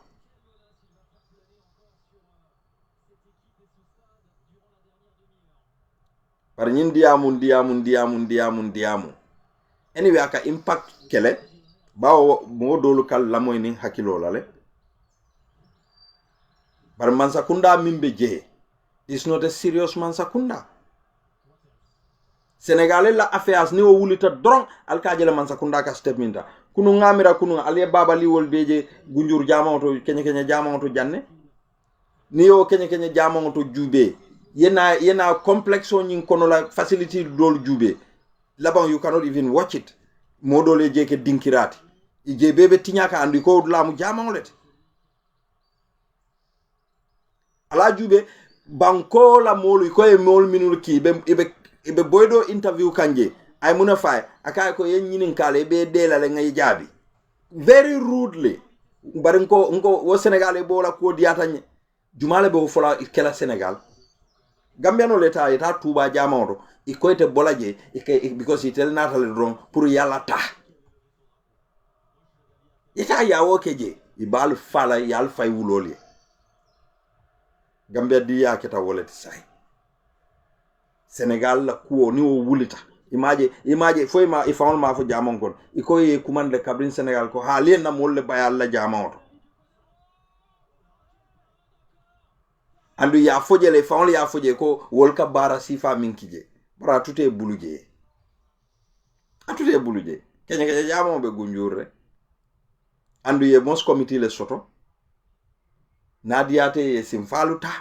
Par nyin diamu anyway aka impact kele bawo mo dolu kal lamoy ni hakilo lale bar Mansakunda mimbe je is not a serious Mansakunda. Senegalais la affairs ni o wulita drong alkaje la Mansakunda ka step minta kunu ngamira kunu aliye baba li wol beje gunjur jamaoto kenya jamaoto janne ni o kenya jamaoto jube yena complex on nyin kono la facility dol jube laban you cannot even watch it modole je ke dinkirati ije bebe tinyaka andi ko lamu jamaolete ala jube banko la molu ko e mol minul ki be boydo interview kanje ay muna fay akay ko yen nyinin kale be delale ngay jabi very rudely bari ngo wo Senegal e bola ko diata jumale be fola kela Senegal Gambiano leta eta tuba jamoro ikoyte bolaje because itel natal wrong pour yalla ta eta yawo keje ibal fala yal fay wuloli Gambia di yaketa woleti say Senegal la kuo ni o wulita imaje foi ma ifawol ma fo jamon kon ikoy kumande kabrin Senegal ko ha len na molle bayal la jamoto andu ya fojele fawol ya foje ko wolka bara sifa minkije bara tute buluje kenya jamo be gunjure andu ye mos committee le soto nadiate ye simfaluta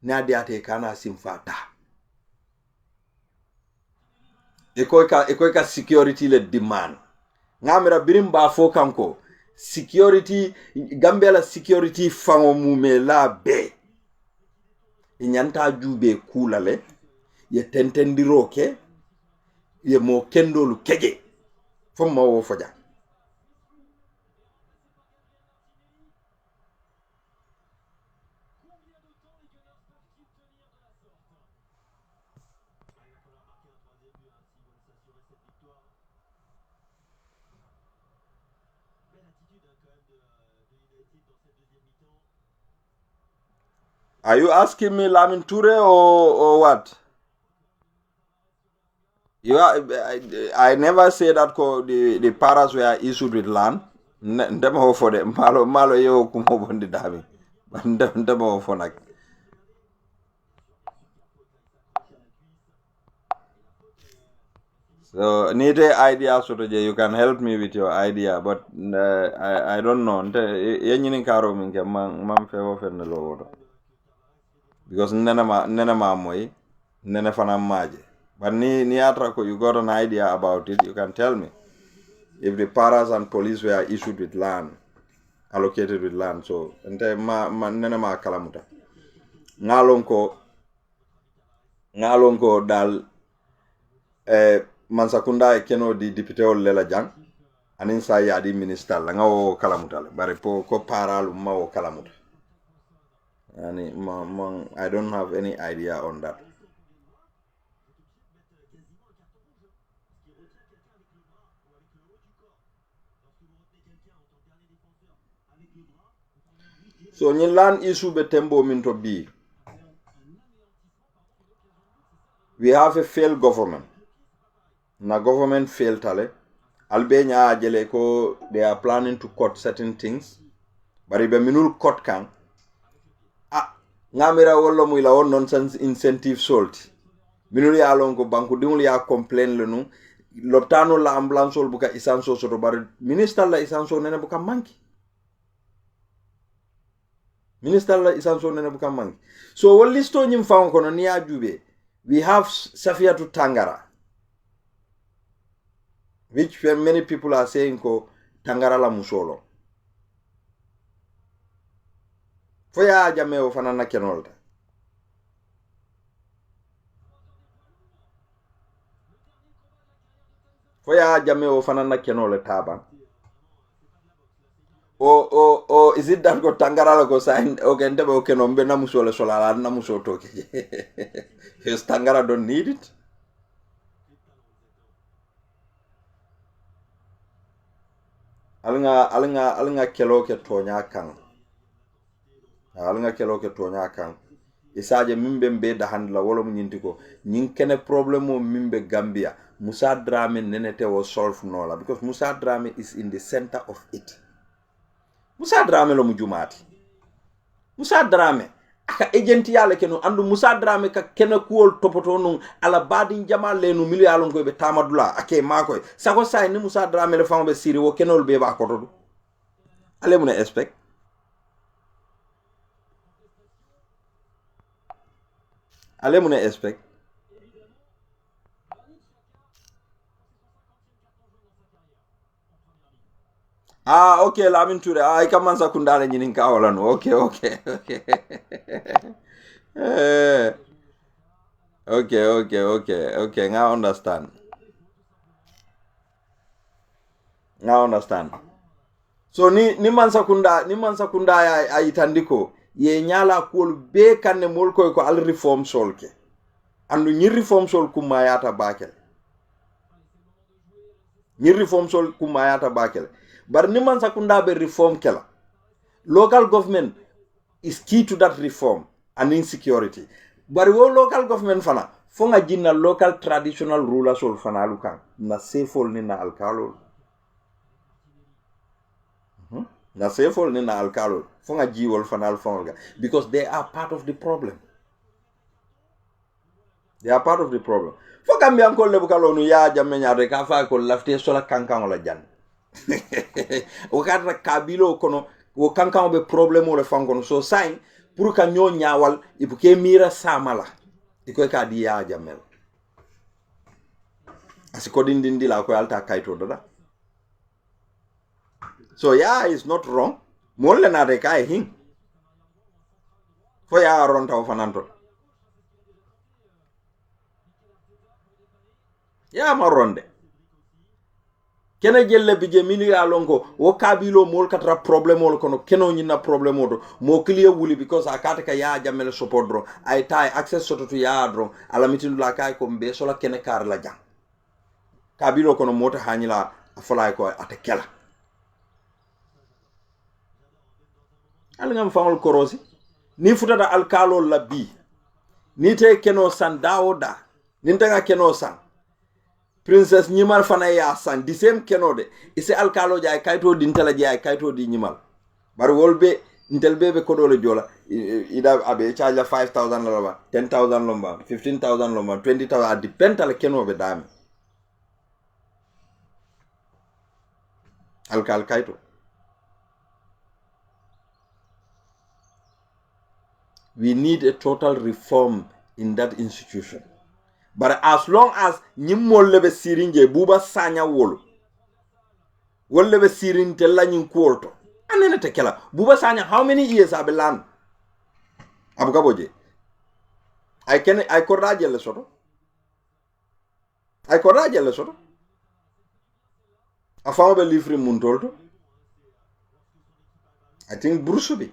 nadiate kana simfata ikoy ka security le demand ngamira birim ba fo kanko security Gambia la security fango mume la be inyanta jube kulale ye tentendiro ke ye mo kendolu keje fo ma wo faja Are you asking me Lamin Toure or what? I never say that the paras were issued with land. Ndema ho for the malo yo kumo bondi dami. Ndema ho for nak. So need idea so you can help me with your idea, but I don't know. Yenyini karo minke mam fewo fenne lo. Because nene ma moy nene fana maje. But ni atrako, you got an idea about it, you can tell me. If the paras and police were issued with land, allocated with land, so nene ma kalamuta. Ngalonko dal Mansakunda keno di député ol lela jang anin sa ya di minister la ngawo kalamuta le bare ko paralu mawo kalamuta. Yani I don't have any idea on that. So ni land issue be tembo minto bi. We have a failed government. Na government failed tale. Albania ajele ko they are planning to cut certain things. But ibe minul cut kan. Ngamira wolo mu ila on nonsense incentive salt. Minul ya longo banku dimul ya complain lenu. Loptano la ambulance ol buka isanso soto bari minister la isanso nene buka manki. Minister la isanso nene buka manki. So what listo nyim faun kono ni ajube. We have Safia to Tangara, which many people are saying ko Tangara la musolo. Foya jame o fanana kenolta. Foya jame o fanana kenole taba. Is it that go Tangara la go sign? Okay, ndebe okay no mbe na musole solala na musoto ke. His Tangara don't need it. Alinga kelo ke tonya kan. Alinga kelo ke tonya kan. Isaje mimbe mbe da handla wolo mnyintiko. Nyinkene problemo mimbe Gambia. Musa Drame nenete was solve nola. Because Musa Drame is in the center of it. Musa Drame lo mujumati. Musa Drame. Aka agenti yale kenu andu Musa Drame ka kena kuol topoto nun ala badin jama lenu milu yalon ko be tamadula ake makoy sako say ni Musa Drame le famo be siri wo kenol be ba kotodu ale muna expect okay Lamin Toure ay kaman sa kundale nyinin ka wala no okay okay nga understand so ni man sakunda ay tandiko ye nyala kol be kanne mol ko al reform solke andu ni reform sol kumayata bakel bar ni man sakunda be reform kela local government is key to that reform and insecurity. But wo local government fana fonga jinna local traditional rulers ol fana lukan na sefol ni na alkalo na sefol ni na alkalo fonga jiwol fana al fonga because they are part of the problem. Foka mi ankol le bukalo nu ya jamme nyaade ka fa ko lafte sola kankan wala jan o kadra kabilo kono wo kankan be problème o le fangono so sain pour ka nyo nyawal ibuke mira samala iko ka di ya jamel asiko dindi la ko alta kayto dada so yeah is not wrong mon le na de kay hin fo ya ron taw fananto ya maronde kena jelle bije mini ya lonko wo kabilo mol katra problem ol kono keno nyina problem odo mo clear wuli because akata ka ya jamel sopodro ay tay access soto to ya dro ala mitin la kay ko be so la kene kar la jang kabilo kono mota hanyila afala ko ate kela ala ngam fangol korosi ni futata alkalo la bi ni te keno san dawoda ni tanga keno san princess nyimal fana ya san di same keno de ise alkalo jay kayto di ntela jay kayto di nyimal bar wolbe ntel bebe ko dole jola ida abe charge 5000 lomba 10000 lomba 15000 lomba 20000 depend ala keno be dami alkal kayto we need a total reform in that institution. But as long as nyimol lebe sirinje buba sanya wolo wol lebe sirin tella nyin kuolto anene tekela buba sanya how many years abelan abuka boje I korraje le soto afamo be livre mun tolto I think Brusubi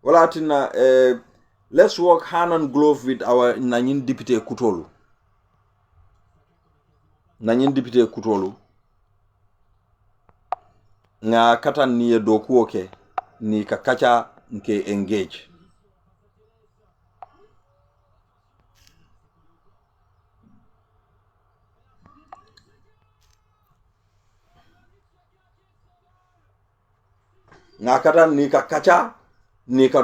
wala tina let's work hand and glove with our nanyin député Kutolu nga katan ni doku oke ni kakacha nke engage nga katan ni kakacha ni ka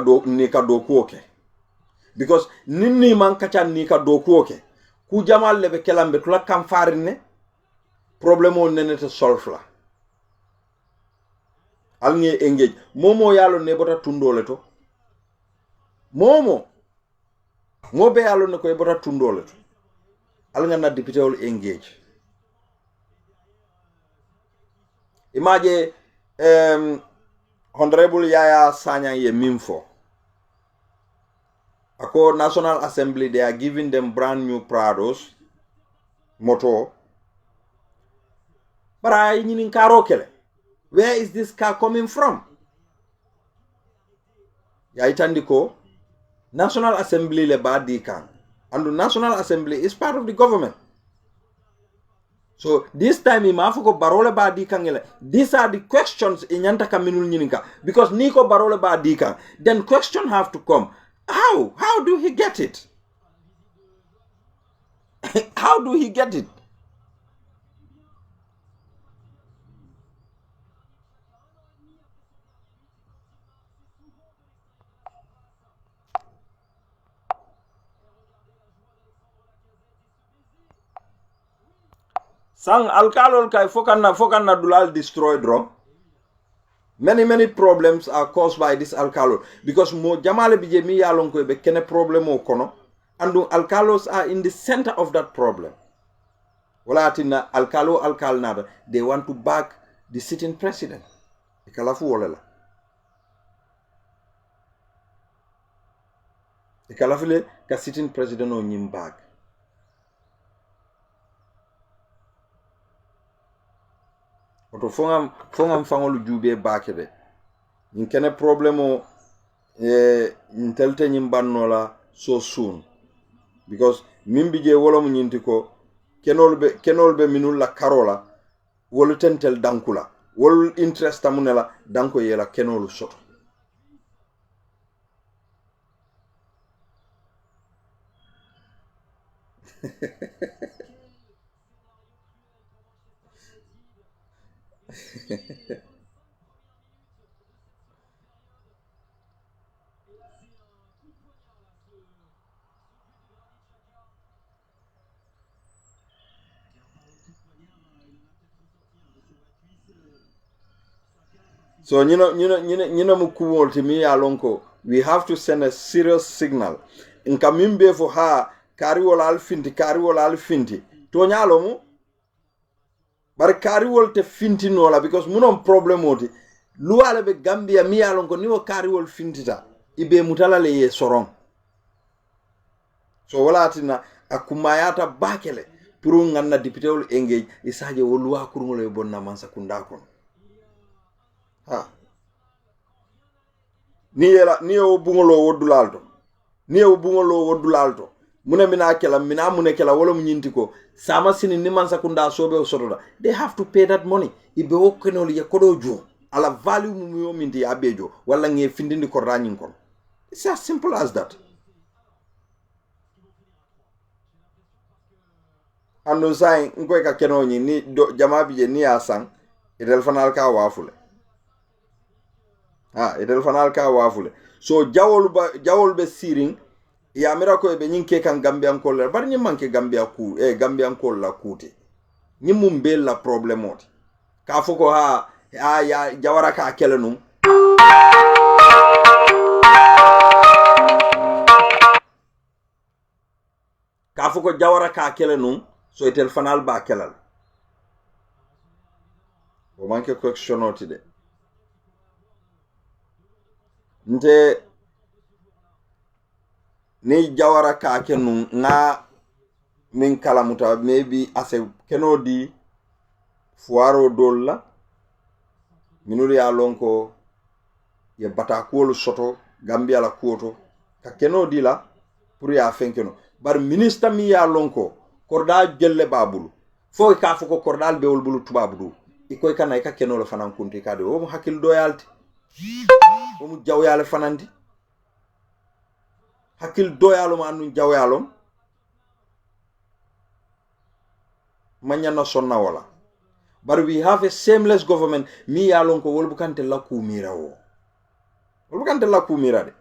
doku oke because ninni man kacha ni ka doku oke ku jamal lebe kelambe tula kam farine problème on nenete solve la alnge engage momo yalo ne bota tundole to momo be yalo ne ko bota tundole to alnga na député ol engage imagine honorable Yaya Sanya ye mimfo ako National Assembly they are giving them brand new Prados motor but I nyinin karo kele where is this car coming from ya itandiko National Assembly le badi kan and the National Assembly is part of the government. So this time imafuko barole ba dikangele. These are the questions inyanta kaminul nyininka. Because niko barole ba dikang. Then question have to come. How do he get it? How do he get it? Sang alkalol kai fokanna dulal destroyed wrong. Many problems are caused by this alkalo because mo jamale bije mi yalon ko be kene problem o kono andu alkalos are in the center of that problem. Wala atina alkal nada they want to back the sitting president. Ikalafu wolela. Ikalafile ka sitting president o nyim back. Oto fongam fangolu jube bakede nkene problemo ntelte nyimbannola so soon because mimbije wolom nyinti ko kenolbe minul la karola wolu tentel dankula wol interest amunela danko yela kenolu soto So mu kuwol to me alonko, we have to send a serious signal. Nka mimbe fo ha kariwol al finti. To nyalo mu bar kariwol te finti nola because munon problem oti. Luwale be Gambia mi alonko niwo kariwol fintita. Ibe mutala le ye sorong. So wala atina akumayata bakele puru nganna dipitewol engage isaje woluwa kurngolo e bonna mansa kunda kon. Ha. Ni o bungolo wodulalto. Ni o bungolo wodulalto. Mune mina kela wolo mnyinti ko sama sini ni mansa kunda sobe o sotoda. They have to pay that money. Ibe okenol ye kodo jo. Ala value mumuyo minti abejo. Wala nge findindi ko ranyin kon. It's as simple as that. Ando sai ngoy ka kenoni ni jama bije ni asang idel fanal ka wafule. Idel fanal ka wafule. So jawol be siring ya mira ko be nyinke kan Gambian koller bar nyi manke Gambian koller kuti. Nyi mumbe la problemoti. Ka foko ya jawara ka kelenum. Ka foko jawara ka kelenum so itel fanal ba kelal. O manke questionoti de. Nte ni jawara ka kenu nga min kalamuta maybe ase kenodi fuaro dolla minuri alonko ye batakuolu soto Gambia la kuoto ka kenodi la pour ya fenkeno bar ministre mi ya lonko korda gelle babulu fo ka foko kordal be wolbulu tubabudu ikoy kana ka kenolo fanan kunti kade o mo hakil doyalti o mu jawyale fanandi hakil doyalo ma anu jawyalom manyana sonna wala but we have a shameless government mi yalon ko wolbu kante la kumira wo wolbu kante la kumira de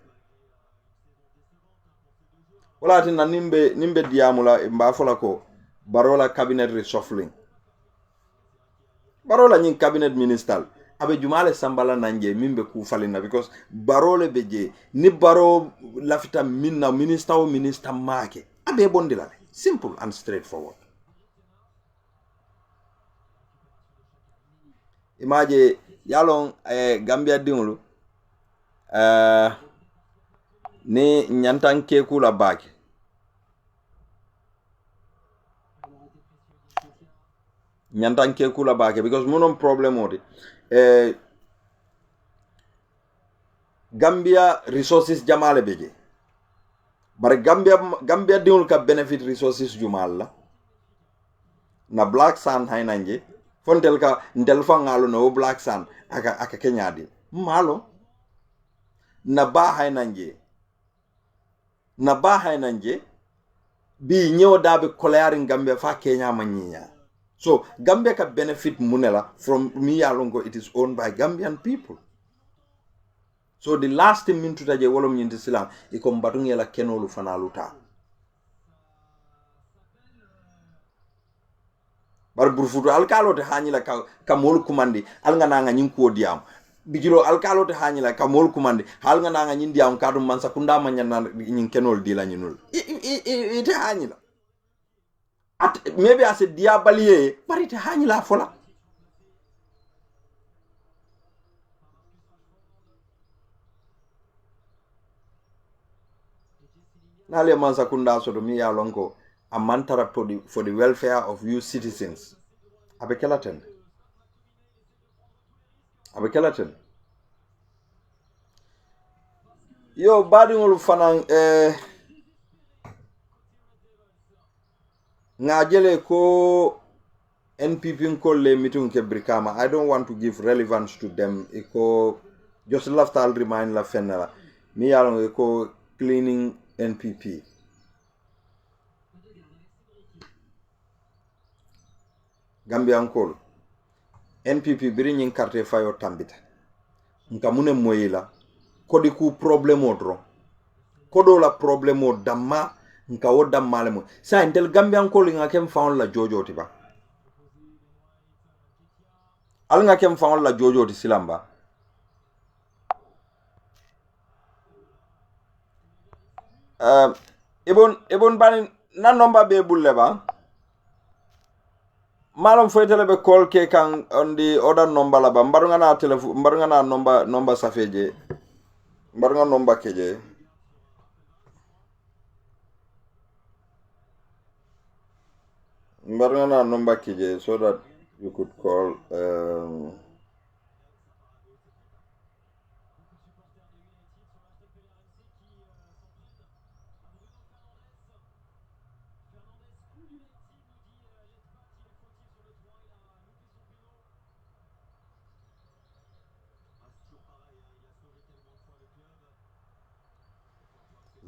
wala tin nimbe diamula mba fola ko barola cabinet reshuffling barola nyin cabinet ministerial abe jumale sambala nanje mimbe ku falina because barole beje ni baro lafita minna minister make abe bondila simple and straightforward. Imaje yalon Gambia dingulu ni nyantanke kula bake nyantanke kula bake because munon problem odi Gambia resources jamale beje bare Gambia dingul ka benefit resources jumala na black sand haynanje fontel ka ndel fangalo no black sand aka kenyadi malo na ba haynanje bi nyew dabe kolearin Gambia fa Kenya manyinya so Gambia ka benefit munela from mi yalongo it is owned by Gambian people. So the last thing min tutaje wolom nyinti silang iko mbatung yela kenolu fanaluta. Bar burfutu alkalo te hanyila ka mol kumandi alga nanga nyinko diam. Bijilo alkalo te hanyila ka mol kumandi alga nanga nyin diam kadum mansa kunda manyana nyin kenol dila nyinul. Ite hanyila. Maybe as a diabaliye but ite hanyila fola. Nale mansa kunda so do mi ya lonko a mantara for the welfare of you citizens. Abekelaten. Yo badingol fanan ngajele ko NPP ko le meeting ke brikama. I don't want to give relevance to them. Iko just left I'll remind la fenela. Mi ya lonko ko cleaning NPP. Gambia ankol NPP biri nyin carte fayo tambita nka mune moyila kodi ku problemo dro kodo la problemo damma nka wo dammale mo sa intel Gambia ankol nga kem faon la jojo tiba al nga kem faon la jojo ti silamba ibon bani na number be bulle ba malum foytele be call ke kan on the other number la ba mbarunga na telephone mbarunga na number safeje mbarunga number keje mbarunga na number keje so that you could call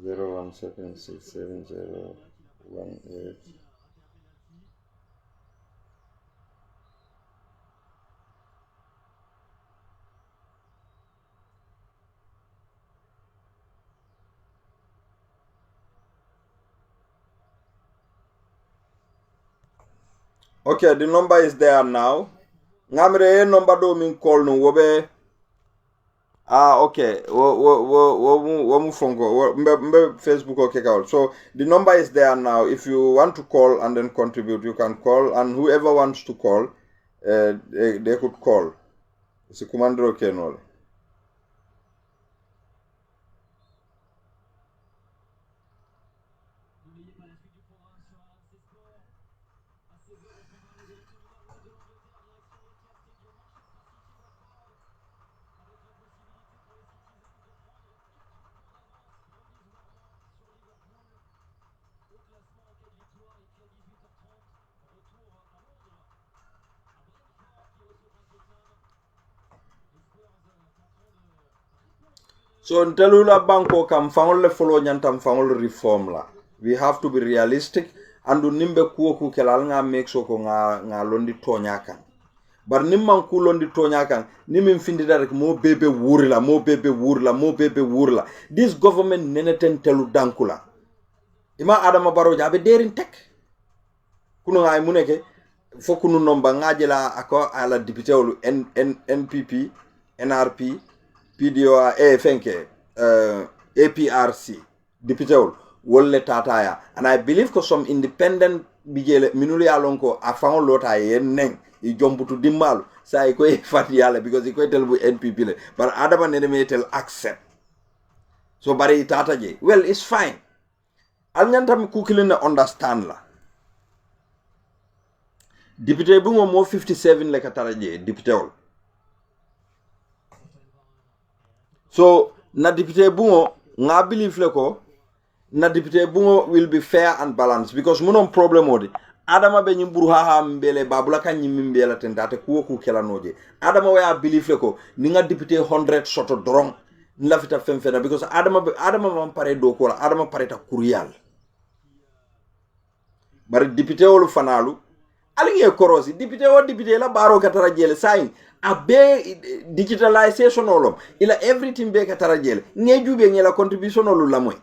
0176701. Okay, the number is there now. Ngamre number do min call no wobe. Okay. Wo mu fongo mbe Facebook okay call. So the number is there now. If you want to call and then contribute, you can call, and whoever wants to call, they could call. It's a commander okay no. So ntelula banko kam fangol le follow nyantam fangol reform la. We have to be realistic and nimbe kuo ku kelal nga make so ko nga londi tonya kan. Bar nimman ku londi tonya kan nimin findida rek mo bebe wurla. This government neneten telu dankula. Ima Adama Barrow jabe derin tek. Kuno nga muneke fokunu nomba ngajela ako ala député olu NPP, NRP, PDO APRC député olu wolle tataya, and I believe ko some independent bigele minuli alonko afan lota yen neng I jombutu dimmalu sa iko e fati yale because iko tel bu NPP le but Adama nene tel accept so bari tata je well it's fine al nyanta mi kukilina understand la député bu mo 57 le katara je député ol so na député bu nga believe le ko na député bu will be fair and balanced because munon problem odi Adama be nyimburu ha mbele babula kan nyimmi mbela tendate kuwo ku kela noje Adama wa believe le ko ni nga député 100 soto drong nlafita femfena because Adama man pare do ko Adama pare ta kuryal bari député olu fanalu alinge korosi député la baro katara jele sain abe digitalization olom ila everything be katara jele ngejube ngela contribution olu la moy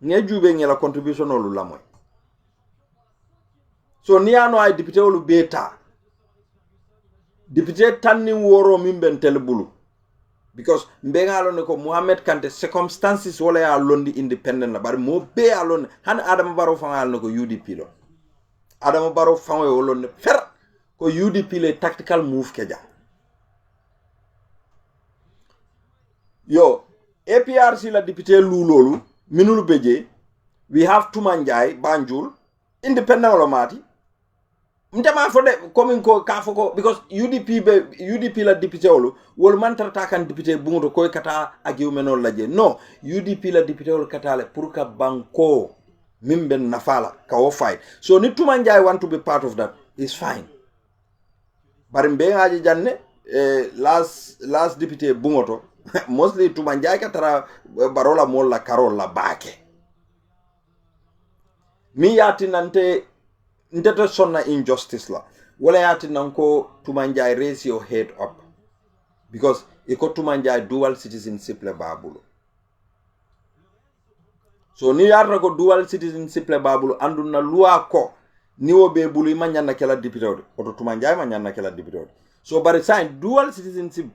ngejube ngela contribution olu la moy so ni ano ay député olu beta député tanni woro mimben telbulu because mbengalo ne ko Mohamed Kante circumstances wala ya londi independent la bari mo be alon han Adama Barrow fangal ne ko UDP lo Adama Barrow fango wolon ne fer ko UDP le tactical move keja yo APRC la député lulolu minulu beje we have Tumanjai Banjul independent lo mati mtema fode coming ko kafoko because UDP la député olu wol man tarta kan député bungo ko kata agiw menol laje no UDP la député olu katale pour ka banko mimben nafala ka wo fight so ni Tumanjai want to be part of that is fine bari mbe ngaji janne last député bungo to mostly Tumanjai katara barola molla karola bake mi yati nante ndeta sonna injustice la wala yati nanko Tumanjai raise your head up because iko Tumanjai dual citizenship le babulo so ni yarra ko dual citizenship le babulo anduna loi ko ni wo be bulu ima nyanna kala député oto Tumanjai ma nyanna kala député so bari sign dual citizenship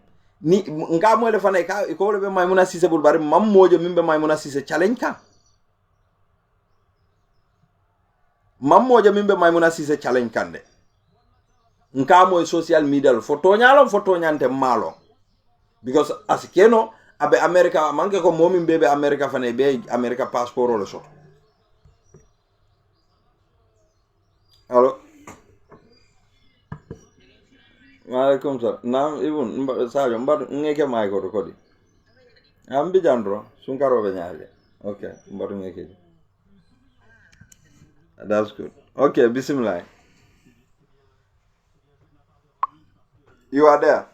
ni nga mo le fana ka ko le be Maimouna Cissé bul bari mam mojo mimbe Maimouna Cissé challenge ka mam mojo mimbe Maimouna Cissé challenge kande nka mo social media photo nyante malo because as keno abe America manke ko momin bebe America fane be America passport le so allo Waalaikum salam. Nam ibun sajo mbadu ngeke may ko kodi. Am bi jandro sunkaro be nyaade. Okay, mbadu ngeke. That's good. Okay, bismillah. You are there.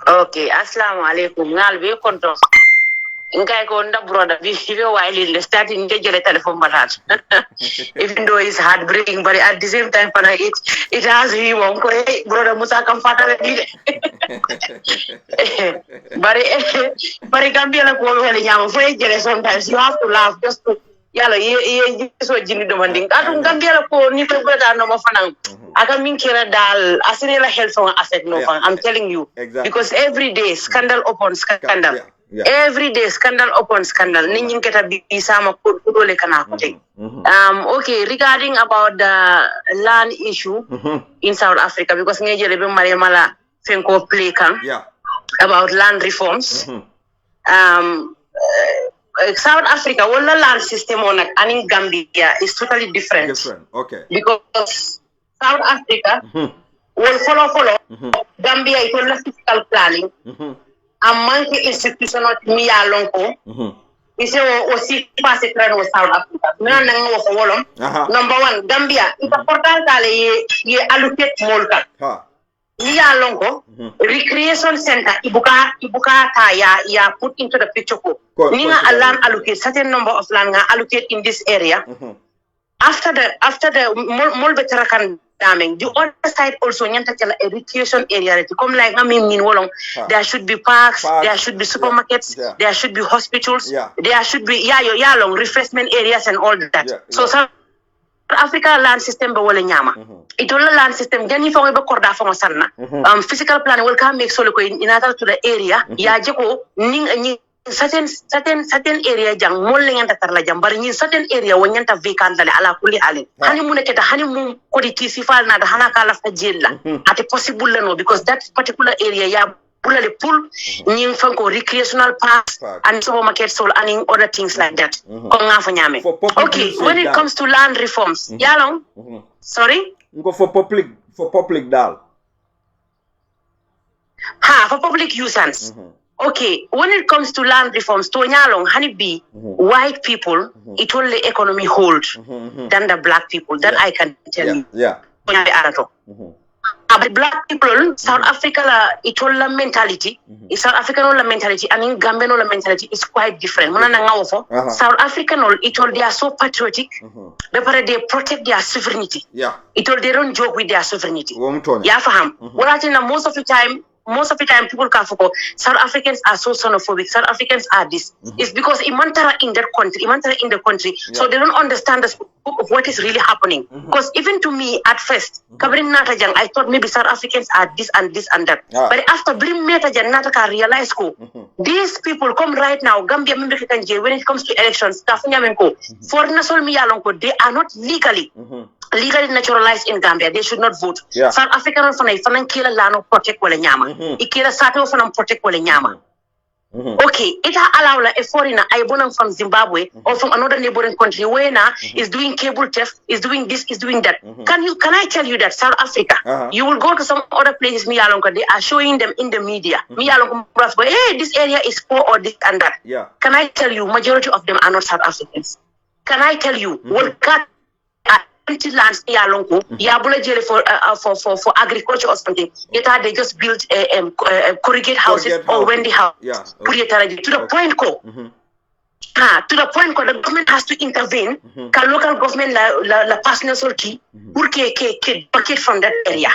Okay, assalamu alaikum. Ngal be konto. Ngai ko nda brother bi wili le starting de jele telephone batat. Even though it's heartbreaking, but at the same time it has him on ko brother Musa kam fatale bi. But Gambia la ko wele nyama fo jele sometimes you have to laugh just to yalla ye so jini demanding atu Gambia la ko ni ko brother no mo fanang aka min kira dal asine la health on affect no fan I'm telling you because every day scandal upon scandal. Every day scandal upon scandal ninyin keta bi sama ko dole kana ko take okay regarding about the land issue in South Africa because ngejele be mari mala fenko play kan about land reforms South Africa wala land system on and in Gambia is totally different okay because South Africa will follow Gambia it will fiscal planning a manque institutional mi ya lonko ise aussi passé trano South Africa mina nang wo wolom number 1 Gambia ita portal kale ye allocate molka mi ya lonko recreation center ibuka ta ya put into the picture ko ninga land allocate certain number of land nga allocate in this area after the molbe terakan daming the other side also nyanta kala a recreation area come like ngamin min wolong there should be parks there should be supermarkets there should be hospitals there should be long refreshment areas and all that so South Africa land system ba wala nyama itola land system jani fa ba korda fa sanna physical plan will come make sure ko inata to the area ya jeko ning certain area jang mol ngenta tar la jam bari ni certain area wonyanta vacant dale ala kulli halin hani mu neketa hani mu koditi sifal na da hana kala fa jella ate possible no because that particular area ya bulale pool nying fanko recreational parks and supermarket soul and other things like that ko nga fa nyame okay when it comes to land reforms yalong sorry ngo for public dal for public usance okay, when it comes to land reforms, to nyalong honeybee, white people, it only economy hold than the black people. That I can tell you. But black people, South Africa, it all mentality. South African mentality, and in Gambian mentality is quite different. South African, it all they are so patriotic. They protect their sovereignty. It all they don't joke with their sovereignty. Yeah, faham. Well, I think most of the time people can focus South Africans are so xenophobic. South Africans are this. It's because imantara in the country, so they don't understand the scope of what is really happening. Because even to me at first, Kabrin Natajang, I thought maybe South Africans are this and this and that. But after Brim Natajang Nataka realize these people come right now, Gambia when it comes to elections, for Nasol Miyalonko, they are not legally naturalized in Gambia. They should not vote. South African fan kila lano protect wala nyama. Ikila sato fan protect wala nyama. Okay, it allow a foreigner I from Zimbabwe or from another neighboring country where now is doing cable theft, is doing this, is doing that. Can I tell you that South Africa, you will go to some other places, Miyalonka, they are showing them in the media. Miyalonka, hey, this area is poor or this and that. Can I tell you, majority of them are not South Africans? Can I tell you, lands for agriculture or something. They just built corrugate houses or Wendy house. To the point the government has to intervene. Can local government la personal sorti bucket from that area.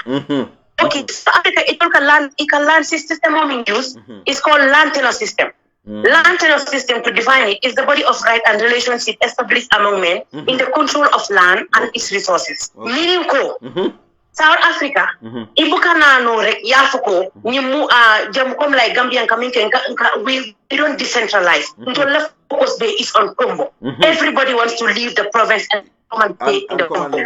Okay, so Africa it can land system in use. It's called land tenure system. Land tenure system, to define it, is the body of right and relationship established among men in the control of land and its resources. Meaning South Africa ibukana no rek yafuko nyimu jam comme like Gambian community we don't decentralize so the focus there is on Combo. Everybody wants to leave the province and come and stay in the Combo.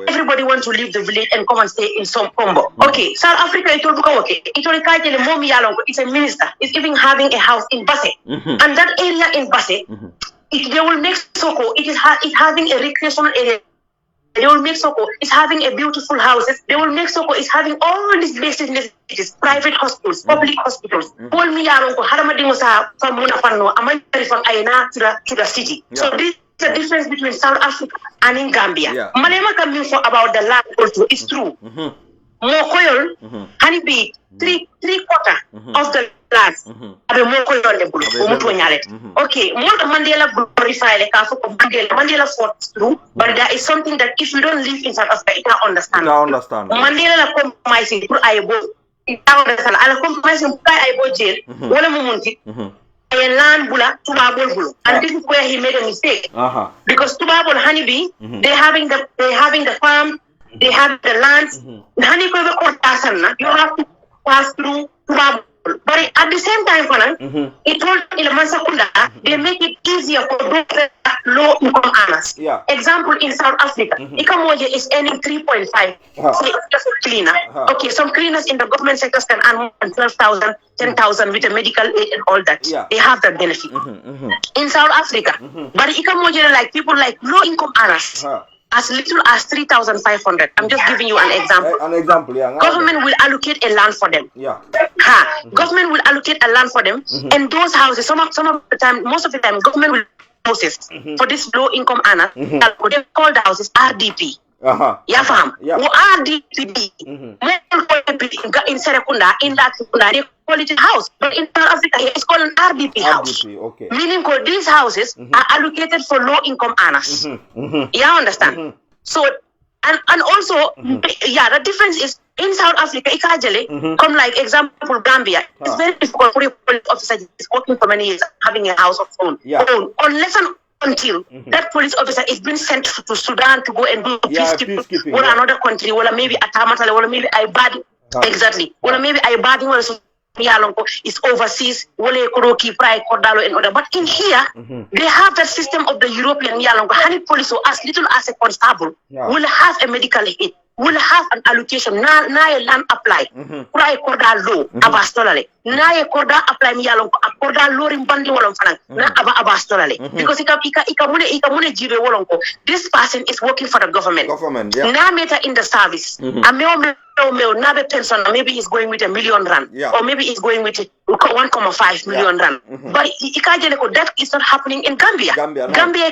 Everybody wants to leave the village and come and stay in some Combo. Okay, South Africa it will become okay. It will kajele momi yalongo. It's a minister. It's even having a house in Basse, and that area in Basse, they will make Soko. It's having a recreational area. They will make Soko is having a beautiful houses. They will make Soko is having all these basic necessities, private hospitals, public hospitals. All me along Haramadingo from Munafano, Amari from Aina to the city. So this is the difference between South Africa and in Gambia. Malema coming for about the land also is true. Mokoyol, honeybee, three quarter of the lands. Okay, Mandela glorify like Mandela fought through, but there is something that if you don't live in South Africa, you can't understand. Mandela compromising for Aibo, you can't understand. I'll compromising for Aibo jail, one Mumunti, and land bula to Babul. And this is where he made a mistake. Because Tubabul honeybee, they're having the farm. They have the lands. You have to pass through Tubabul. But at the same time, it told in Mansakunda, they make it easier for those that are low income earners. Example, in South Africa, Ikamoje is earning 3.5. Say just a cleaner. Okay, some cleaners in the government sectors can earn 12,000, 10,000 with a medical aid and all that. They have that benefit. In South Africa, but Ikamoje like people like low income earners. As little as 3,500. I'm just giving you an example. Government will allocate a land for them. Government will allocate a land for them, and those houses, some of the time, most of the time, government will houses for this low income earner. They call the houses RDP. RDP. In Serekunda, in that they call it a house, but in South Africa, it's called an RDP house. Meaning, these houses are allocated for low income earners. You understand? So, and also, the difference is in South Africa, come like example Gambia. It's very difficult for a police officer is working for many years, having a house of own, unless and until that police officer is being sent to Sudan to go and do peacekeeping, or another country, or maybe Atamatale, or maybe exactly, or maybe is overseas, but in here they have that system of the European honey police, so as little as a constable will have a medical aid, will have an allocation. Na land apply. Kura korda low abastolale. Na korda apply mi yalong korda low rimbandi wolong fanang. Na abastolale. Because ika mune jibe wolong ko. This person is working for the government. Na meta in the service. Nabe pension maybe he's going with R1 million, or maybe he's going with 1.5 million rand. But that is not happening in Gambia. Gambia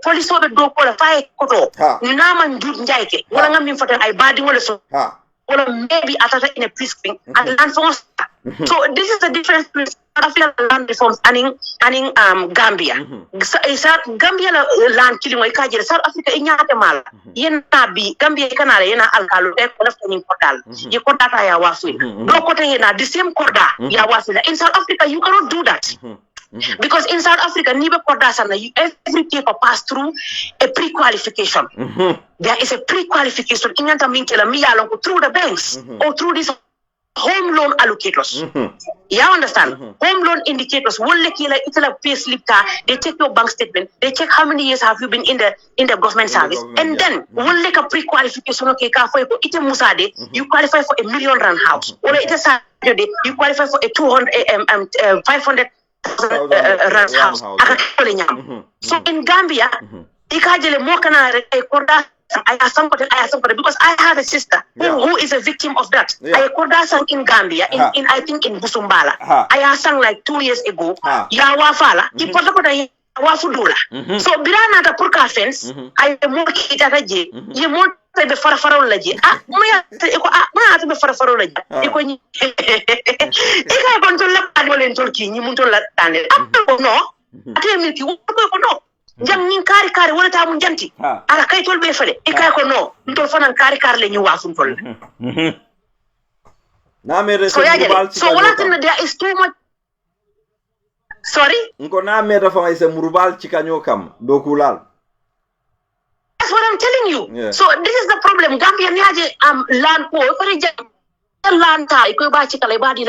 police over do qualify koto. Naman jud njaike. Wala ngam for ay badi wala so. Wala maybe atata in a peacekeeping and land for us. So this is the difference between land reforms and Gambia. Gambia land killing South Africa inyate mal. Yena bi Gambia kanale yena alkalu left in portal. You kota ya wafi. No kota yena the same korda ya wafi. In South Africa you cannot do that. Because in South Africa, every paper pass through a pre-qualification. There is a pre-qualification through the banks or through these home loan allocators. You understand? Home loan indicators. They check your bank statement. They check how many years have you been in the government service, and then a pre-qualification. Okay, you qualify for R1 million house, or you qualify for a 500 rand house. So in Gambia, I have somebody because I have a sister who is a victim of that. I recorded sang in Gambia, in I think in Busumbala. I have sang like 2 years ago. Yawafala, Wafudula. So Birana the Purka fence, I more Kitaraji, you more the Farafarology. Moya to be Farafarology. If I want to look at one in Turkey, you want to let no, I tell you, no. Jam nin kari wala ta mun janti ala kay tol be fele e kay ko no ndol fanan kari le ñu wafun tol na mere so wala tin there is too much. Sorry nko na mere fa ay se murubal ci kaño kam do kulal. That's what I'm telling you. Yeah. So this is the problem. Gambia niaje land ko land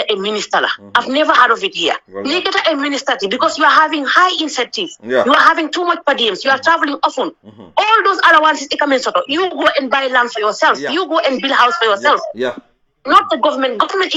a minister. I've never heard of it here. A minister because you are having high incentives. Yeah. You are having too much per diems. You are traveling often. All those allowances you go and buy land for yourself. Yeah. You go and build a house for yourself. Yeah. Not the government. Government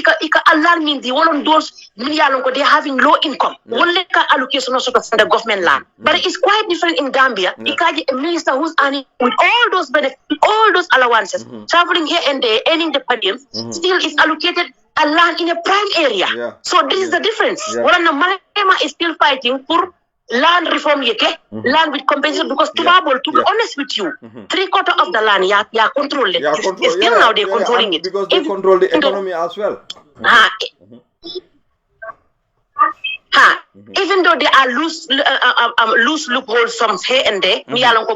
alarming the one of those they're having low income. One allocation also from the government land. But it's quite different in Gambia. A minister who's earning with all those benefits, all those allowances, traveling here and there, earning the per diem, still is allocated a land in a prime area. Yeah. So this is the difference. Yeah. One of Malema is still fighting for land reform, land with compensation, because to be honest with you, 3/4 of the land, control it. Still now they're controlling it. Because they control the economy as well. Even though there are loose loopholes from here and there,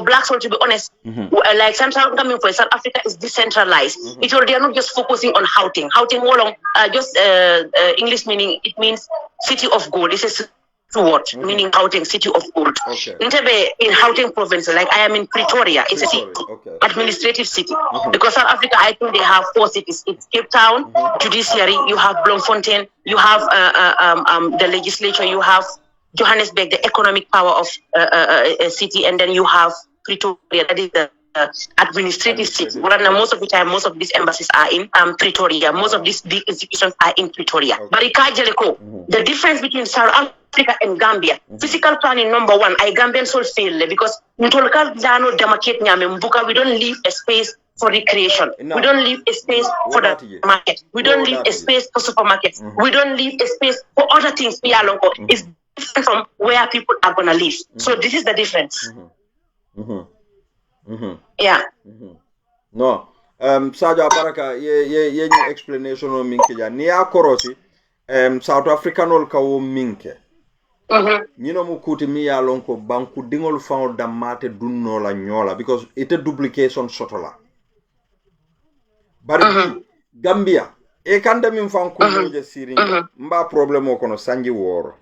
black soul, to be honest, like sometimes coming for South Africa is decentralized. They are not just focusing on Gauteng. Gauteng, just English meaning, it means city of gold. This is word, meaning Gauteng, city of gold. Okay. In Gauteng province, like I am in Pretoria, it's a city, administrative city. Because South Africa, I think they have 4 cities. It's Cape Town, judiciary, you have Bloemfontein, you have the legislature, you have Johannesburg, the economic power of a city, and then you have Pretoria, that is the administrative city. Most of the time, most of these embassies are in Pretoria. Most of these big institutions are in Pretoria. But the difference between South Africa and Gambia, physical planning number 1, I Gambian soul fail because we don't leave a space for recreation. We don't leave a space for the market. We don't leave a space for supermarkets. We don't leave a space for other things. It's different from where people are gonna live. So this is the difference. Yeah. No. Sadio Baraka, ye explanation o minke ja. Niya korosi, South African ol ka wo minke. Nino mu kuti mi ya lonko banku dingol fao damate dunno la nyola because ite duplication sotola. Bari Gambia, e kanda min fan kumoje siringa, mba problemo kono sanji woro.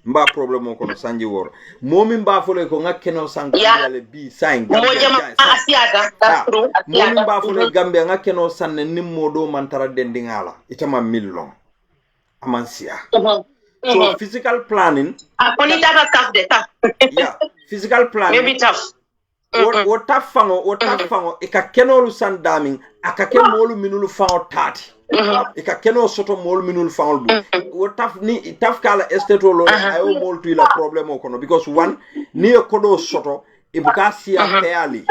Mba problemo kono sanji woro. Momi mba fole ko ngakeno sangale bi sang Gambia. That's true. Momi mba fole Gambia ngakeno sanne nimmo do mantara dendingala. Itama millon. Amansia. So physical planning. Yeah, physical planning. Maybe tough. O tafango ika kenolu sandaming akake molu minulu fango 30. Ika keno soto molu minulu fango bu. O taf kala esteto lo ayo molu tu ila problem okono because one ni kodo soto ibuka siya fairly.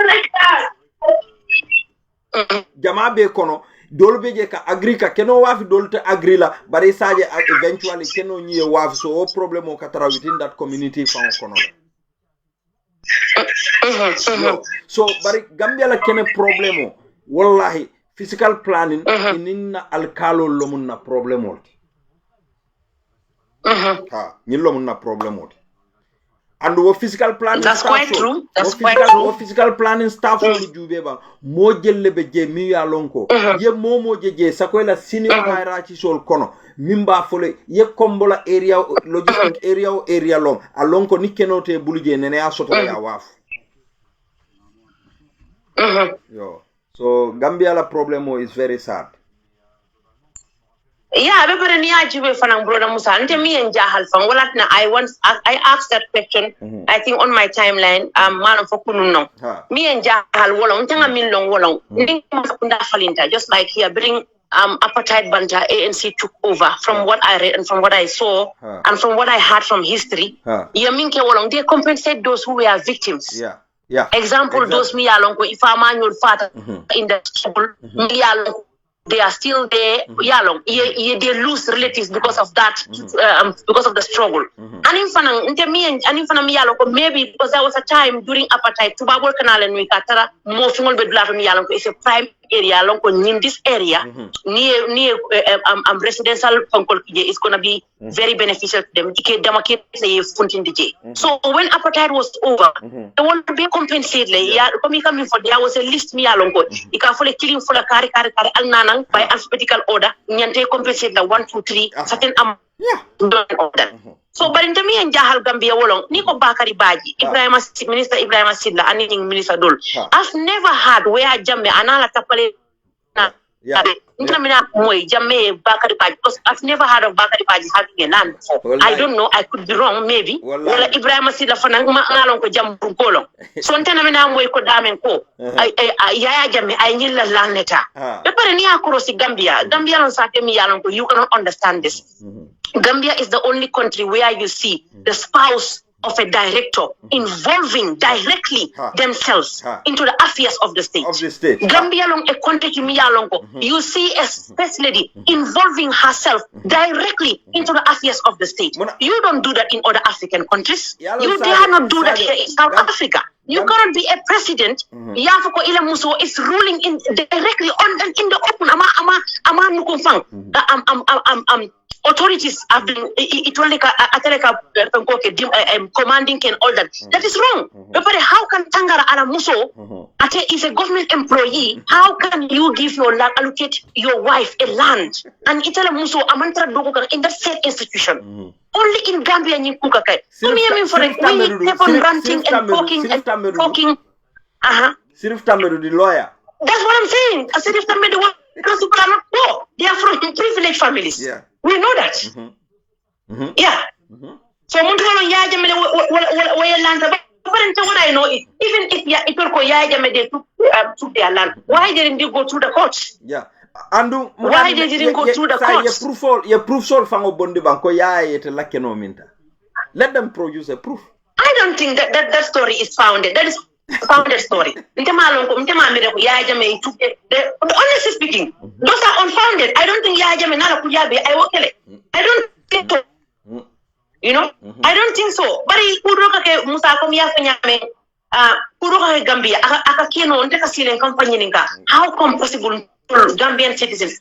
Jama be kono dolbe je ka agri ka keno wafi dolte agri la bari saje eventually keno nyi wafi so problem o katara within that community fango kono. So bari Gambia la kene problemo wallahi physical planning ininna alkalo lomunna problemo lomunna problemo and wo physical planning that's quite true. That's quite true. Physical planning staff so jube ba mo jelle be je mi ya lonko ye momo je sakola senior hierarchy sol kono mimba fole ye kombola area logistic area long alonko ni kenote buluje nene ya soto ya wafu. Yo, so Gambia la problemo is very sad. Yeah, but ni ajibe fanang brother Musa. Nte mi enjahal fang. Walat na I asked that question. I think on my timeline. Man of Okununo. Mi enjahal wolong. Ntanga min long wolong. Ning mafunda falinta. Just like here, bring apartheid banta ANC took over. From what I read and from what I saw and from what I heard from history. Yaminke wolong. They compensate those who were victims. Yeah. Example, those mi along if a manual father in the school, mi along. They are still there. They lose relatives because of that, because of the struggle. Maybe because there was a time during apartheid, Tubabol Canal and Mikatara, it's a prime area. In this area, near residential is going to be very beneficial to them. So when apartheid was over, they want to be compensated. There was a list. You can follow killing for a carry by alphabetical order. Nyante compensate the 1, 2, 3 certain order. So but in me and Jahal Gambia Wolong, Nico Bakari Baji, Minister Ibrahim Sidla, and Minister Dul. I've never had where Jamme Anala Tapale. Because I've never heard of Bakari Baji having a land before. I don't know, I could be wrong, maybe. Well, Ibrahim Sidla Fanangma Alonko Jambukolong. So Antanamina Moiko Damenko. Yaya Jamme, I need a land letter. Peperenia Kurosi Gambia, Gambia on Satemi Alonko, you cannot understand this. Gambia is the only country where you see the spouse of a director involving directly themselves into the affairs of the state. Gambia long a country you see a first lady involving herself directly into the affairs of the state. You don't do that in other African countries. You dare not do that here in South Africa. You cannot be a president. Yafuko Ila Muso is ruling in directly on in the open. Authorities have been commanding and all that. That is wrong. But how can Tangara Alamuso is a government employee? How can you give your land, allocate your wife a land? And Itala Muso Amantra Dogoka in that same institution. Only in Gambia and Kukakai. So me for it. We keep on ranting and talking. Sirif Tameru, the lawyer. That's what I'm saying. Sirif Tameru, because people are not poor. They are from privileged families. Yeah. We know that. Yeah. So Montano Yajame where land what I know is even if it will go Yajame they took their land. Why didn't you go through the courts? Yeah. Andu why they didn't go through the courts? You proof sol fango bondi banko yete lakeno minta. Let them produce a proof. I don't think that story is founded. That is founded story. Honestly speaking, those are unfounded. I don't think I don't think so. You know, I don't think so. But how come possible Gambian citizens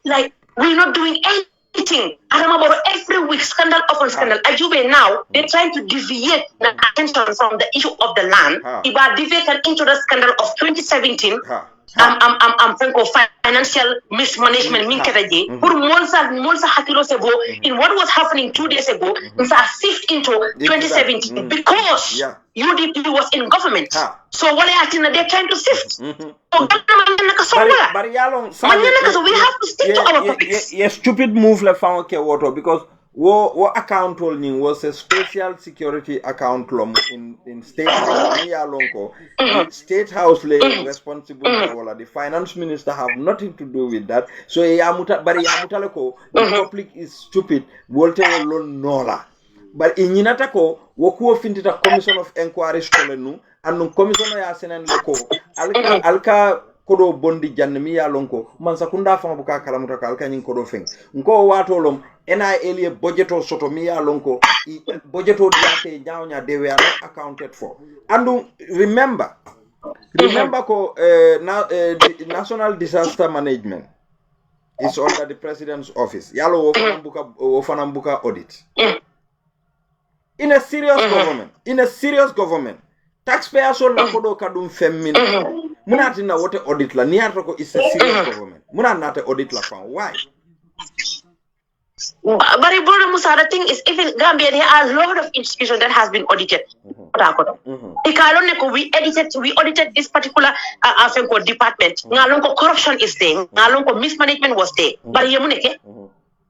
like we're not doing anything? Every week, scandal upon scandal. Ajube now, they're trying to deviate the attention from the issue of the land. Iba deviated into the scandal of 2017. Financial mismanagement in what was happening 2 days ago shift into 2017 because UDP was in government. So what they're trying to shift. So we have to stick to our topics. Yes, stupid move like water because what account holding was a special security account in state house. State house responsible for the finance minister have nothing to do with that. So the public is stupid. Walter alone nola. But in Yinatako, Wokuo Fintita Commission of Inquiry Stolenu, and Commissioner Yasen Loko, Alka Kodo Bondi Janmia Lonko, Mansakunda Famuka Kalamuta Kalkanin Kodo Fing. Nko Watolom, NIA budgeto Sotomia Lonko, budgeto Diate Jaunya, they were not accounted for. And remember, the National Disaster Management is under the President's office. Yalo Ofanambuka audit. In a serious government, taxpayers will not go kadum femin. Munatina what audit la niatoko is a serious government. Munanate audit la fan. Why? But the thing is, even Gambia, there are a lot of institutions that has been audited. We audited this particular department. Corruption is there. Mismanagement was there. But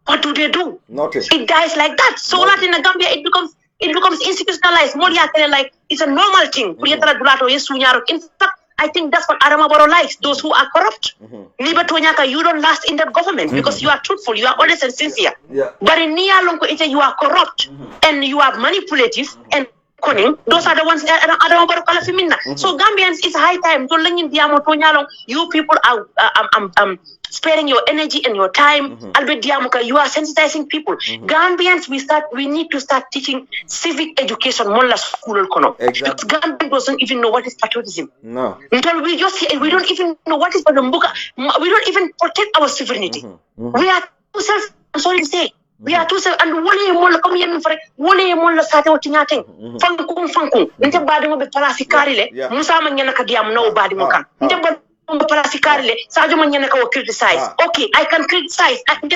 what do they do? Nothing. It dies like that. So that in Gambia, it becomes institutionalized. Like it's a normal thing. In fact, I think that's what Adamaboro likes. Those who are corrupt. You don't last in that government because you are truthful, you are honest and sincere. Yeah. But in Nialonko, you are corrupt and you are manipulative and cunning. Those are the ones that Adamaboro Kalafimina. So Gambians, it's high time. You people are sparing your energy and your time. Albert Diamuka, you are sensitizing people. Gambians, we need to start teaching civic education. Exactly. Gambian doesn't even know what is patriotism. No. Until we don't even know what is Badambuka. We don't even protect our sovereignty. We are too I'm sorry to say. We are too and wole come here for wole sate otinyating fankung nte badi mo be palasi karile musa ma nyana ka diam no badi mo kan nte Palasikari Sadio Manyana ka criticize. Okay, I can criticize. I can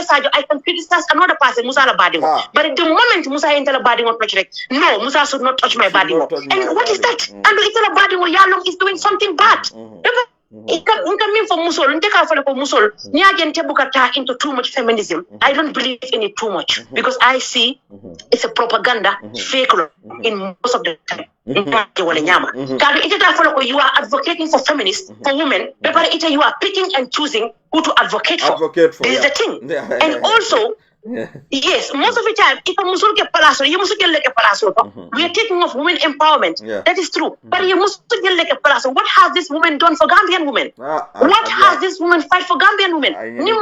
criticize another person, Musa Labadingo. But at the moment Musa ain't Labadingo touch it. No, Musa should not touch my Badingo. And what is that? And Itala Badingo Yalong is doing something bad. It can mean for Musol, take out for Musol. Niagen Tebukata into too much feminism. I don't believe in it too much because I see it's a propaganda fake in most of the time. You are advocating for feminists, for women, but you are picking and choosing who to advocate for. This is the thing. And also, yes, most of the time, if a Muslim get palazzo, you must get like a palazzo. We are taking off women empowerment. That is true. But you must get like a palazzo. What has this woman done for Gambian women? What has this woman fight for Gambian women? You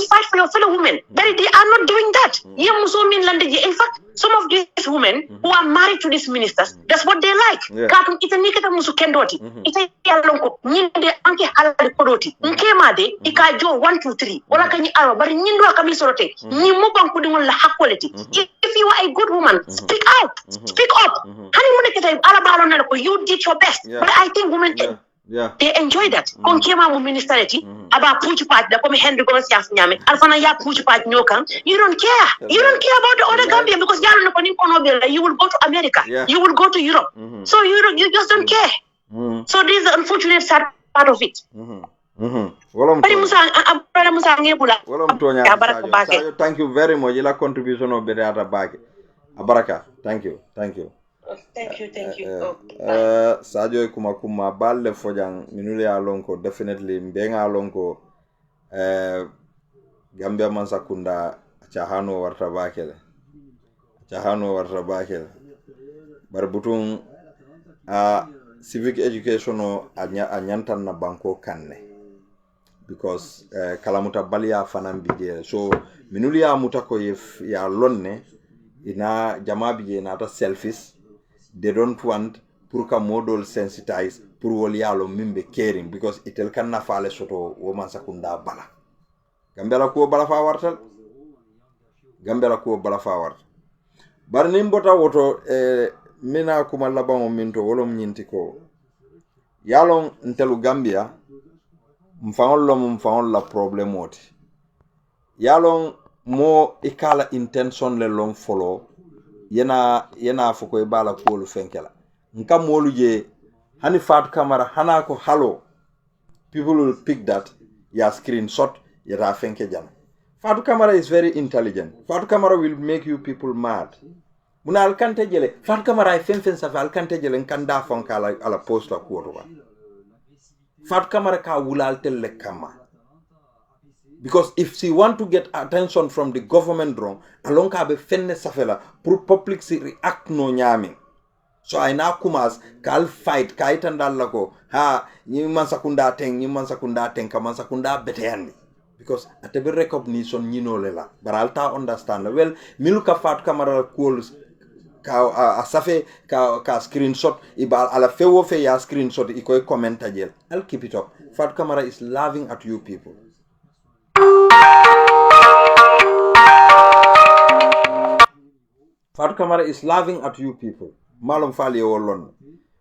fight for your fellow women. But they are not doing that. In fact, some of these women who are married to these ministers, that's what they like. Ita nikata musu kendoti. Ita yalonko. Nyinde anke halali kodoti. Nkemade ika jo 1 2 3. Wala kanyi aro bari nyindo akamisorote. Nyimu bankudingon la quality. If you are a good woman, speak out. Speak up. Hani muneketa alabalo nalako. You did your best. But I think women they enjoy that. Kon kema mu ministerity aba puchu pat da komi Henry Gomez yaf nyame alfana ya puchu pat nyokan. You don't care. You don't care about the other Gambia because you will go to America. You will go to Europe. So you just don't care. So this is the unfortunate sad part of it. Thank you very much. Ila contribution of Berata Baki. Abaraka. Thank you. Thank you. Sadio kuma balle fojang minule alonko definitely mbenga alonko Gambia Mansakunda chahano warta bakele barbutun civic education anyantan na banko kanne because kalamuta balia fanan bije so minuli ya mutako ya lonne ina jama bije na ta selfish. They don't want purka model sensitize pour wolialo mimbe caring because itel kan na fale soto woman sakunda bala gambela ko bala fa warta bar nimbota woto mina kuma labamo minto wolom nyinti ko yalon ntelu Gambia mfangol la problem oti yalon mo ikala intention le long follow yena foko e bala ko fenkela nka molu je hani Fat Camara hana ko hello people will pick that ya screenshot ya fenke jam. Fat Camara is very intelligent. Fat Camara will make you people mad. Muna alkante jele Fat Camara fen sa alkante jele nkanda fonka ala posta ko wa Fat Camara ka wulal telle kama. Because if she want to get attention from the government wrong, along ka be fenne safela pour public si react no nyami. So I na kumas kal fight kaitandal lako ha ni mansakunda teng ka mansakunda beteyandi. Because atebe recognition nyino lela. But alta understand well miluka Fat Camara calls ka asafe ka screenshot ibal ala fewo fe ya screenshot iko comment ajel. I'll keep it up. Fat Camara is laughing at you people. Fat Camara is laughing at you people. Malum fali wolon.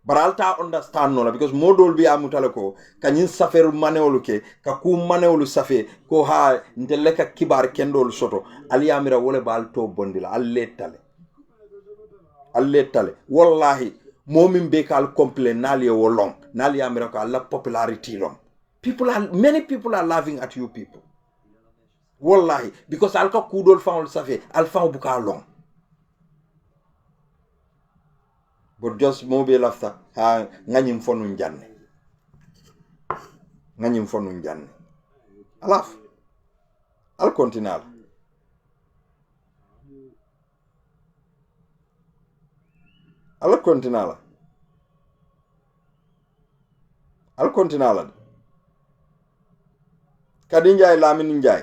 But alta understand no because modol bi amutale ko kanyin saferu manewolu ke ka ku manewolu safe ko ha nteleka kibar kendol soto ali amira wole bal to bondila alletale wallahi momin be kal complain nali wolong nali amira ko alla popularity long many people are laughing at you people wallahi because alka kudol fawol safe alfa buka long. But just mobile after ha nganyim fonu njanne alaf al continental kadinjay lamin njay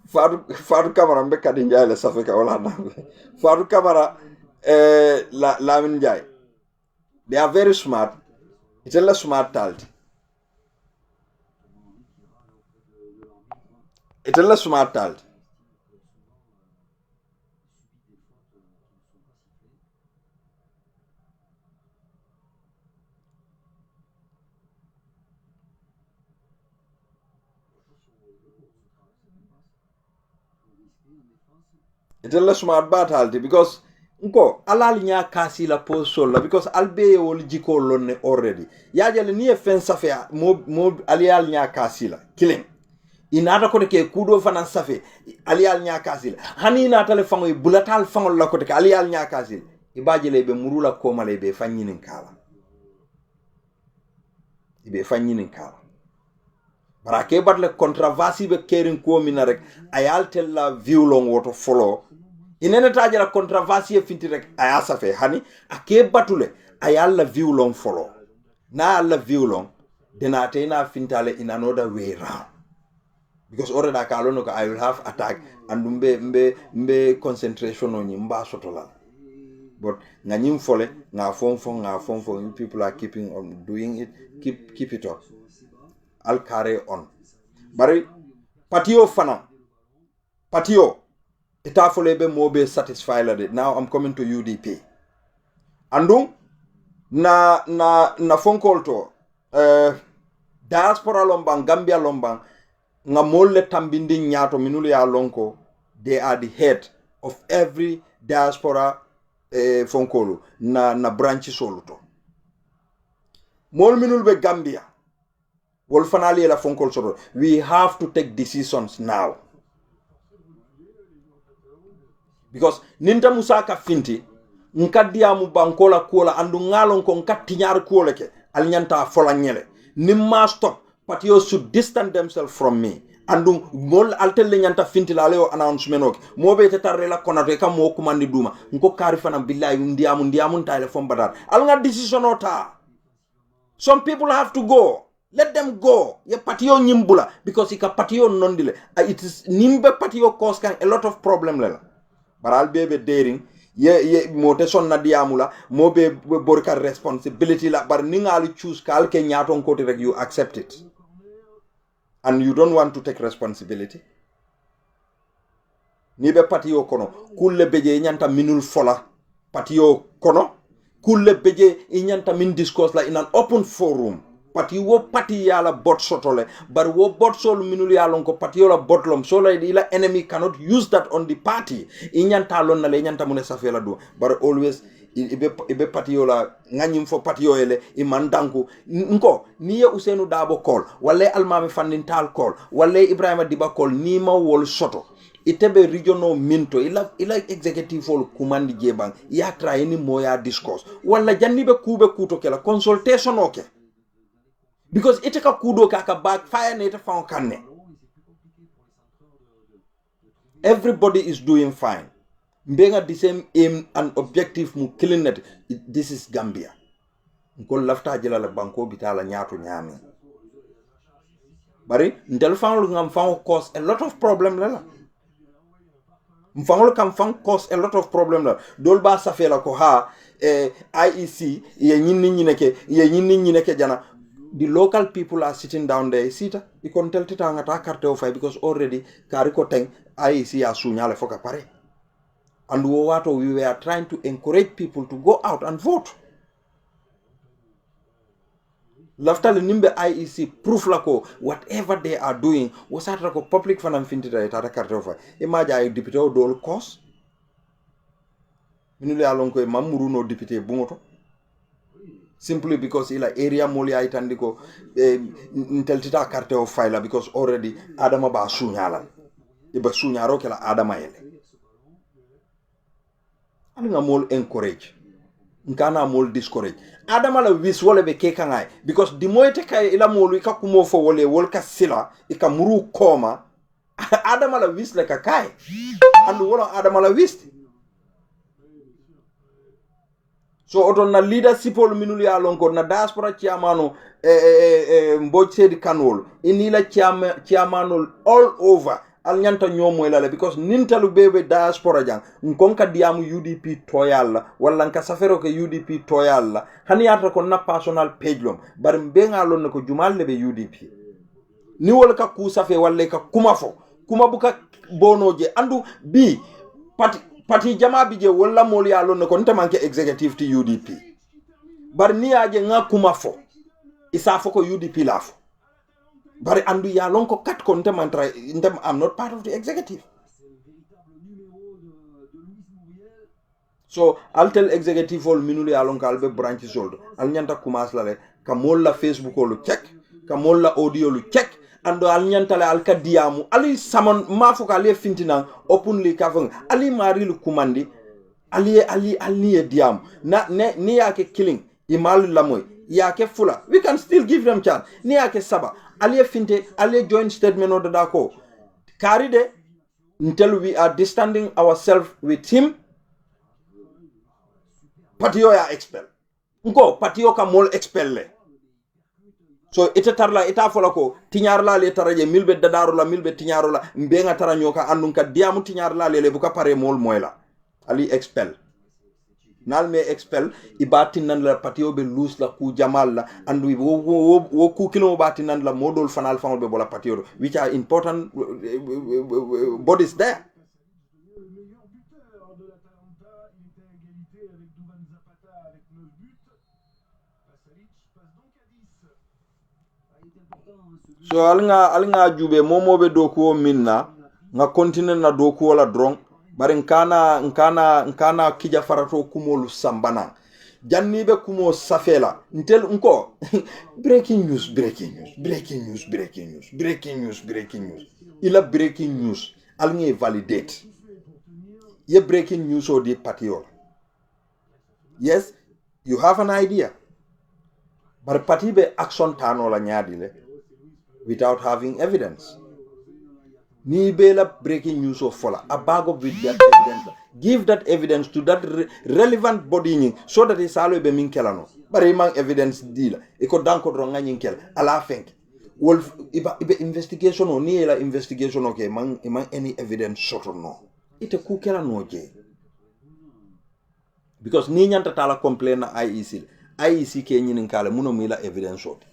Fat Camara mbe kadi njay le safeka wala na Fat Camara Lamin Njay they are very smart. It's a smart talent. itella smart batalti because nko alal nya kasi la posol la because albe wol jiko lonne already yajale ni fen safe mo alial nya kasi la killing inata ko ke kudo fanan safe alial nya kasi la hani na tale fango bulatal fango la ko ke alial nya kasi ibajele be murula ko male be fanyinin kala ibe fanyinin kala bara ke batle controversy be kerin ko mina rek ayal tella violon woto follow inene tajara controversy finti rek aya safe hani ake batule ayal la violon follow na la violon dena tena fintale in another way round because already akalono ko I will have attack and mbe concentration on mba sotola but nganyim fole nga fon people are keeping on doing it keep it up I'll carry on bari patio fana patio itafolebe mobe satisfy la de now I'm coming to UDP andum na phone call to diaspora lombang Gambia lombang nga molle tambindi nyato minulu ya lonko they are the head of every diaspora phone call na branch soluto mol minul be Gambia wol fanali la phone call solo we have to take decisions now because ninta musaka finti nkaddiya mu bankola kola andu ngalon ko nkattinyar kola ke alnyanta folanyele nimma stop patio should distance themselves from me andu mol altelle nyanta finti la leo announcement ok mobe te tarre la konato kam mo kumandi duma nko kari fana billahi ndiamu tayle fom badar alnga decision ota some people have to go let them go ye patio nyimbula because ika patio nondile it is nimbe patio cause kan a lot of problem lela baral bebe daring ye mote sonna diamula mobe borka responsibility la bar ningalu choose kal ke nyaton ko rek you accept it and you don't want to take responsibility ni be patio kono kulle beje nyanta minul fola patio kono kulle beje nyanta min discourse la in an open forum pati wo pati yala bot sotole bar wo bot sol minul yalon ko pati yola botlom so la ila enemy cannot use that on the party inyanta lon na le nyanta mune safela do bar always ibe pati yola nganyim fo pati yoele imandanku nko niye Usenu Dabo call wale almami fandintal call wale Ibrahima Diba call ni ma wol soto itebe regional minto ila executive for kumandi jebang ya try ni moya discourse wala jannibe kube kuto kela consultation okay because itaka kudo kaka backfire na ita found kanne everybody is doing fine mbenga the same aim and objective mu killing net this is Gambia ngol lafta jela la banko bitala nyaato nyami bari ndel fangul ngam fango cause a lot of problem la mfangul kam fang cause a lot of problem la dol ba safela ko ha IEC ye nyinni nyineke jana the local people are sitting down there sita ikon teltita ngata carte of because already kariko teng IEC asunyale foka pare and we were trying to encourage people to go out and vote laftale nimbe IEC proof lako whatever they are doing wasatra ko public fanam fintita eta carte of imaja ay député o dol cause minule alon ko mamuru no député bungoto simply because ila area moli aitandiko nteltita carte of file because already adama ba sunyala iba sunyaro kala adama ele alinga mol encourage nkana mol discourage adama la wis wala be kekangai because di moyete kay ila molu ka kumo fo wole wol ka sila ika muru koma adama la wis la ka kai andu wala adama la wis so oton na leadership ol minul ya lonko na diaspora chairmano mboj sedi kanol inila chairmanol all over al nyanta nyomo la because nintalu bebe diaspora jang nkonka diamu UDP toyal wala nka safero ke UDP toyal hani ata ko na personal page lom bar mbenga lon ko jumal lebe UDP ni wala ka ku safe wala ka kuma buka bonoje andu bi pati jama bije wala moli ya lon ko ntamanke executive ti UDP bar ni aje nga kuma fo isa fo ko UDP lafo Bari andu ya lonko kat ko ntem I'm not part of the executive. So I'll tell executive all minuli alon kalbe branch sold. Al nyanta kumas lale kamolla Facebook olu check, kamolla audio lu check, ando al nyanta le al kadiamu ali samon mafuka ali fintina openly kafang ali mari lu kumandi ali diam na ne ni yake killing imal lamoy yake fula we can still give them chance ni yake saba ali finte ali joint statement of the dako karide until we are distancing ourselves with him. Patio ya expel nko patio ka mol expel le so ita tarla ita fola ko tiñar la le taraje milbe dadaru la milbe tiñaro la mbenga tara nyoka andun ka diamu tiñar la le buka pare mol moyla ali expel nal me expel ibati nan la patio be loose la ku jamal la andu wo ku kilo bati nan la modol fanal famol be bola patio which are important bodies there. So alnga jube momobe dokuo minna nga continue na dokuo la drong bari nkana kija farato kumolu sambana jannibe kumo safela ntel nko breaking news ila breaking news alnga validate ye breaking news o di patio. Yes, you have an idea, but patibe action tano la nyadile without having evidence. Ni bela breaking news of fola a bag of with that evidence. Give that evidence to that relevant body so that it's always be min kelano. But imang evidence deal. Iko danko dronga nyin ala fenk. Wolf iba investigation o ni la investigation okay imang any evidence sort of no. Ite ku kelano je. Because ni nyanta tala complain na IEC ke nyin kala muno mila evidence sort.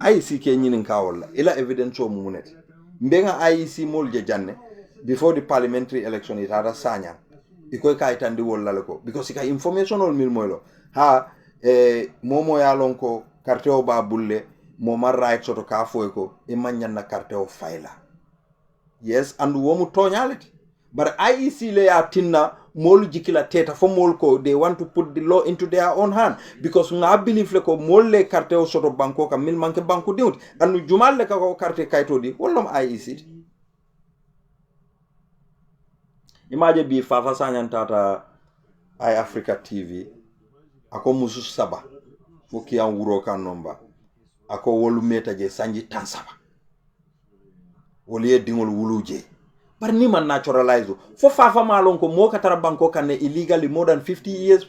IEC nyinin kawalla ila evidence o munet mbenga IEC mol je janne before the parliamentary election it had a sanya ikoy kay tandi wolla ko because ka information ol mil moylo ha momo ya lonko carte o ba bulle moma right soto ka foy ko e manyan na carte o fayla yes and womu tonyality but IEC le ya tinna mol jikila teta fo mol ko they want to put the law into their own hand because nga believe le ko mol le carte o soto banko ka mil manke banko diwt anu jumal le ka ko carte kayto di wollom IEC imaje bi fafa sanyan tata I Africa TV ako musu saba fo ki an wuro kan nomba ako wolu meta je sanji tan saba woli e dingol wuluje par ni man naturalize fo fafa malon ko mo katara banko kan illegally more than 50 years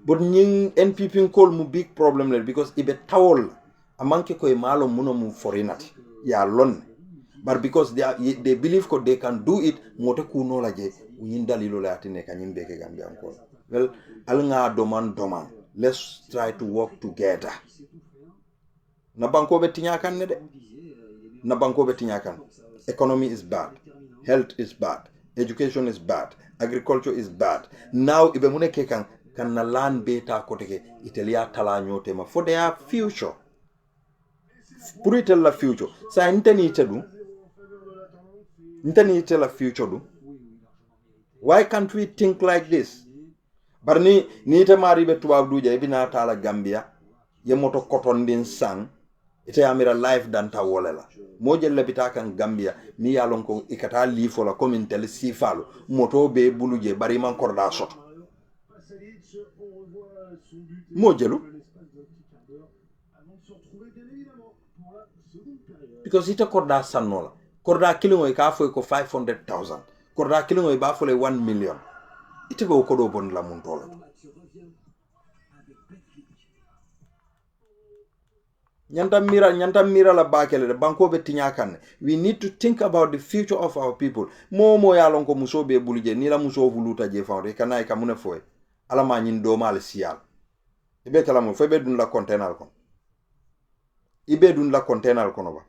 but nying NPP call mu big problem le because ibe tawol amanke ko e malo muno mu forinati ya lon but because they believe ko they can do it moto kuno la je uyin dalilo la atine kanyim beke gambe encore well alnga doman let's try to work together na banko be tinya kan ne de na banko be tinya kan economy is bad, health is bad, education is bad, agriculture is bad. Now ibe mune ke kan na land beta koteke italia tala nyote ma for their future puritel la future sa intani la future do why can't we think like this barni ni te mari be tuwa duje bina tala Gambia ye moto cotton din sang ite amira life danta wolela moje lebita kan Gambia ni yalon ko ikata lifo la comme tel sifalo moto be buluje bari man korda soto mojelu because ite korda sannola korda kilimo e ka fo ko 500,000 korda kilimo e ba fo le 1 million ite be ko do bon la mun tolo nyanta mira la bakele de banko be tinya kan we need to think about the future of our people momo ya lon ko muso be buluje ni la muso vuluta je fawre kana ka mune foy ala ma nyin do mal sial ibe kala mo febe dun la container kon ibe dun la container kono ba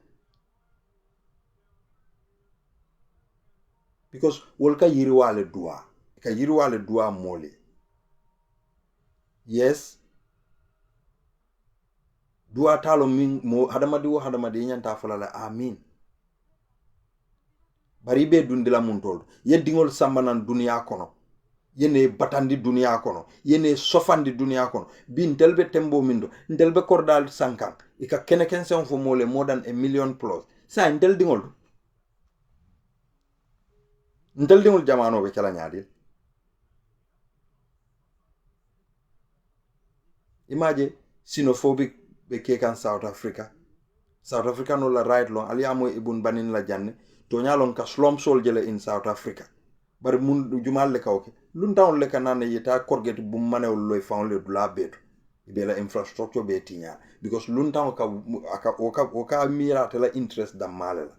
because wol ka yiri wale dua mole yes duwa talo min mo hadamadi wo hadamadi nyanta falala amin bari be dundila mun tol yeddingol sambanan duniya kono yene batandi duniya kono yene sofandi duniya kono bin telbe tembo mindo ndelbe kordal sankan ika kene ken sen fo mole more than a million plus sa ndel dingol jamano be kala nyaadi imagine xenophobic be kekan South Africa no la right long ali amoy ibun banin la janne to nyalon ka slum sol jele in South Africa bari mun jumal le kawke lun tawn le kanane yeta korget bu manew loy fawnle dula beto be la infrastructure be tinya because lun tawn ka mira tela interest da malela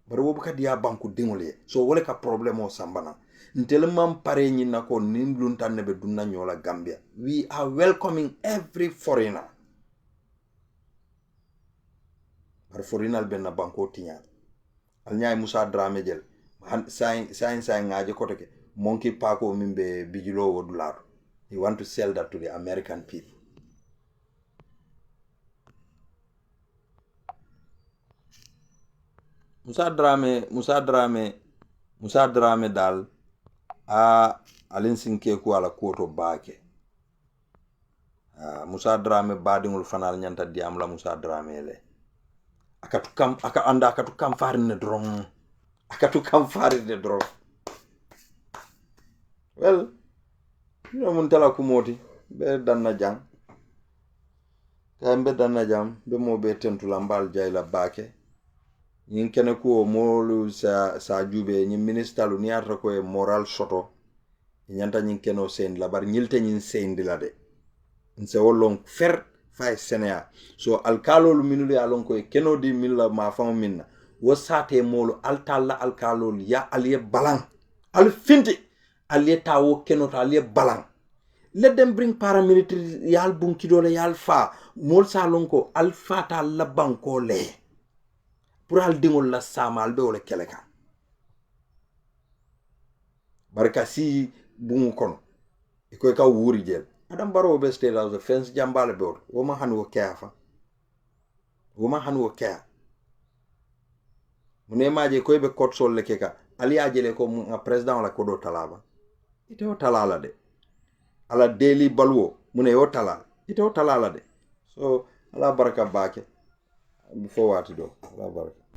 bari wo buka dia banku dingole so wole ka problem o sambana ntele mam pare nyi nako nin lun tan ne be dunna nyola Gambia we are welcoming every foreigner par foreigner be na banko tinya al nyaay Musa Dramé jël sain ngaje koteke monkey pako mimbe bijilo wo dollar he want to sell that to the American people Musa Dramé dal alin sinke ku ala koto baake Musa Dramé badingul fanal nyanta diam la Musa Dramé le akatu kam farine dron well mun tala kumoti be danna jang kambe danna jam be mo be tentula mbal jayla baake yin kene ko molu sa jube ni ministalu ni arta ko e moral soto nyanta nyin keno sen la bar nyilte nyin sendi la de nse wolon fer fay senea so alkalolu minulu ya lon ko e keno di milla ma fam minna wo sate molu altalla alkalolu ya aliye balang al finti aliye tawo keno ta aliye balang let them bring paramilitary yal bunkidole yal fa mol salon ko alfa ta la banko le pour al dingol la samal be wala keleka barka si bungu kono iko ka wuri jel adam baro be state house the fence jambale be wo ma han wo kafa mune maje ko be court sol le keka ali ajele ko mu president la ko do talaba ite o talala de ala daily balwo mune o talala ite o talala de so ala baraka baake before wati do ala baraka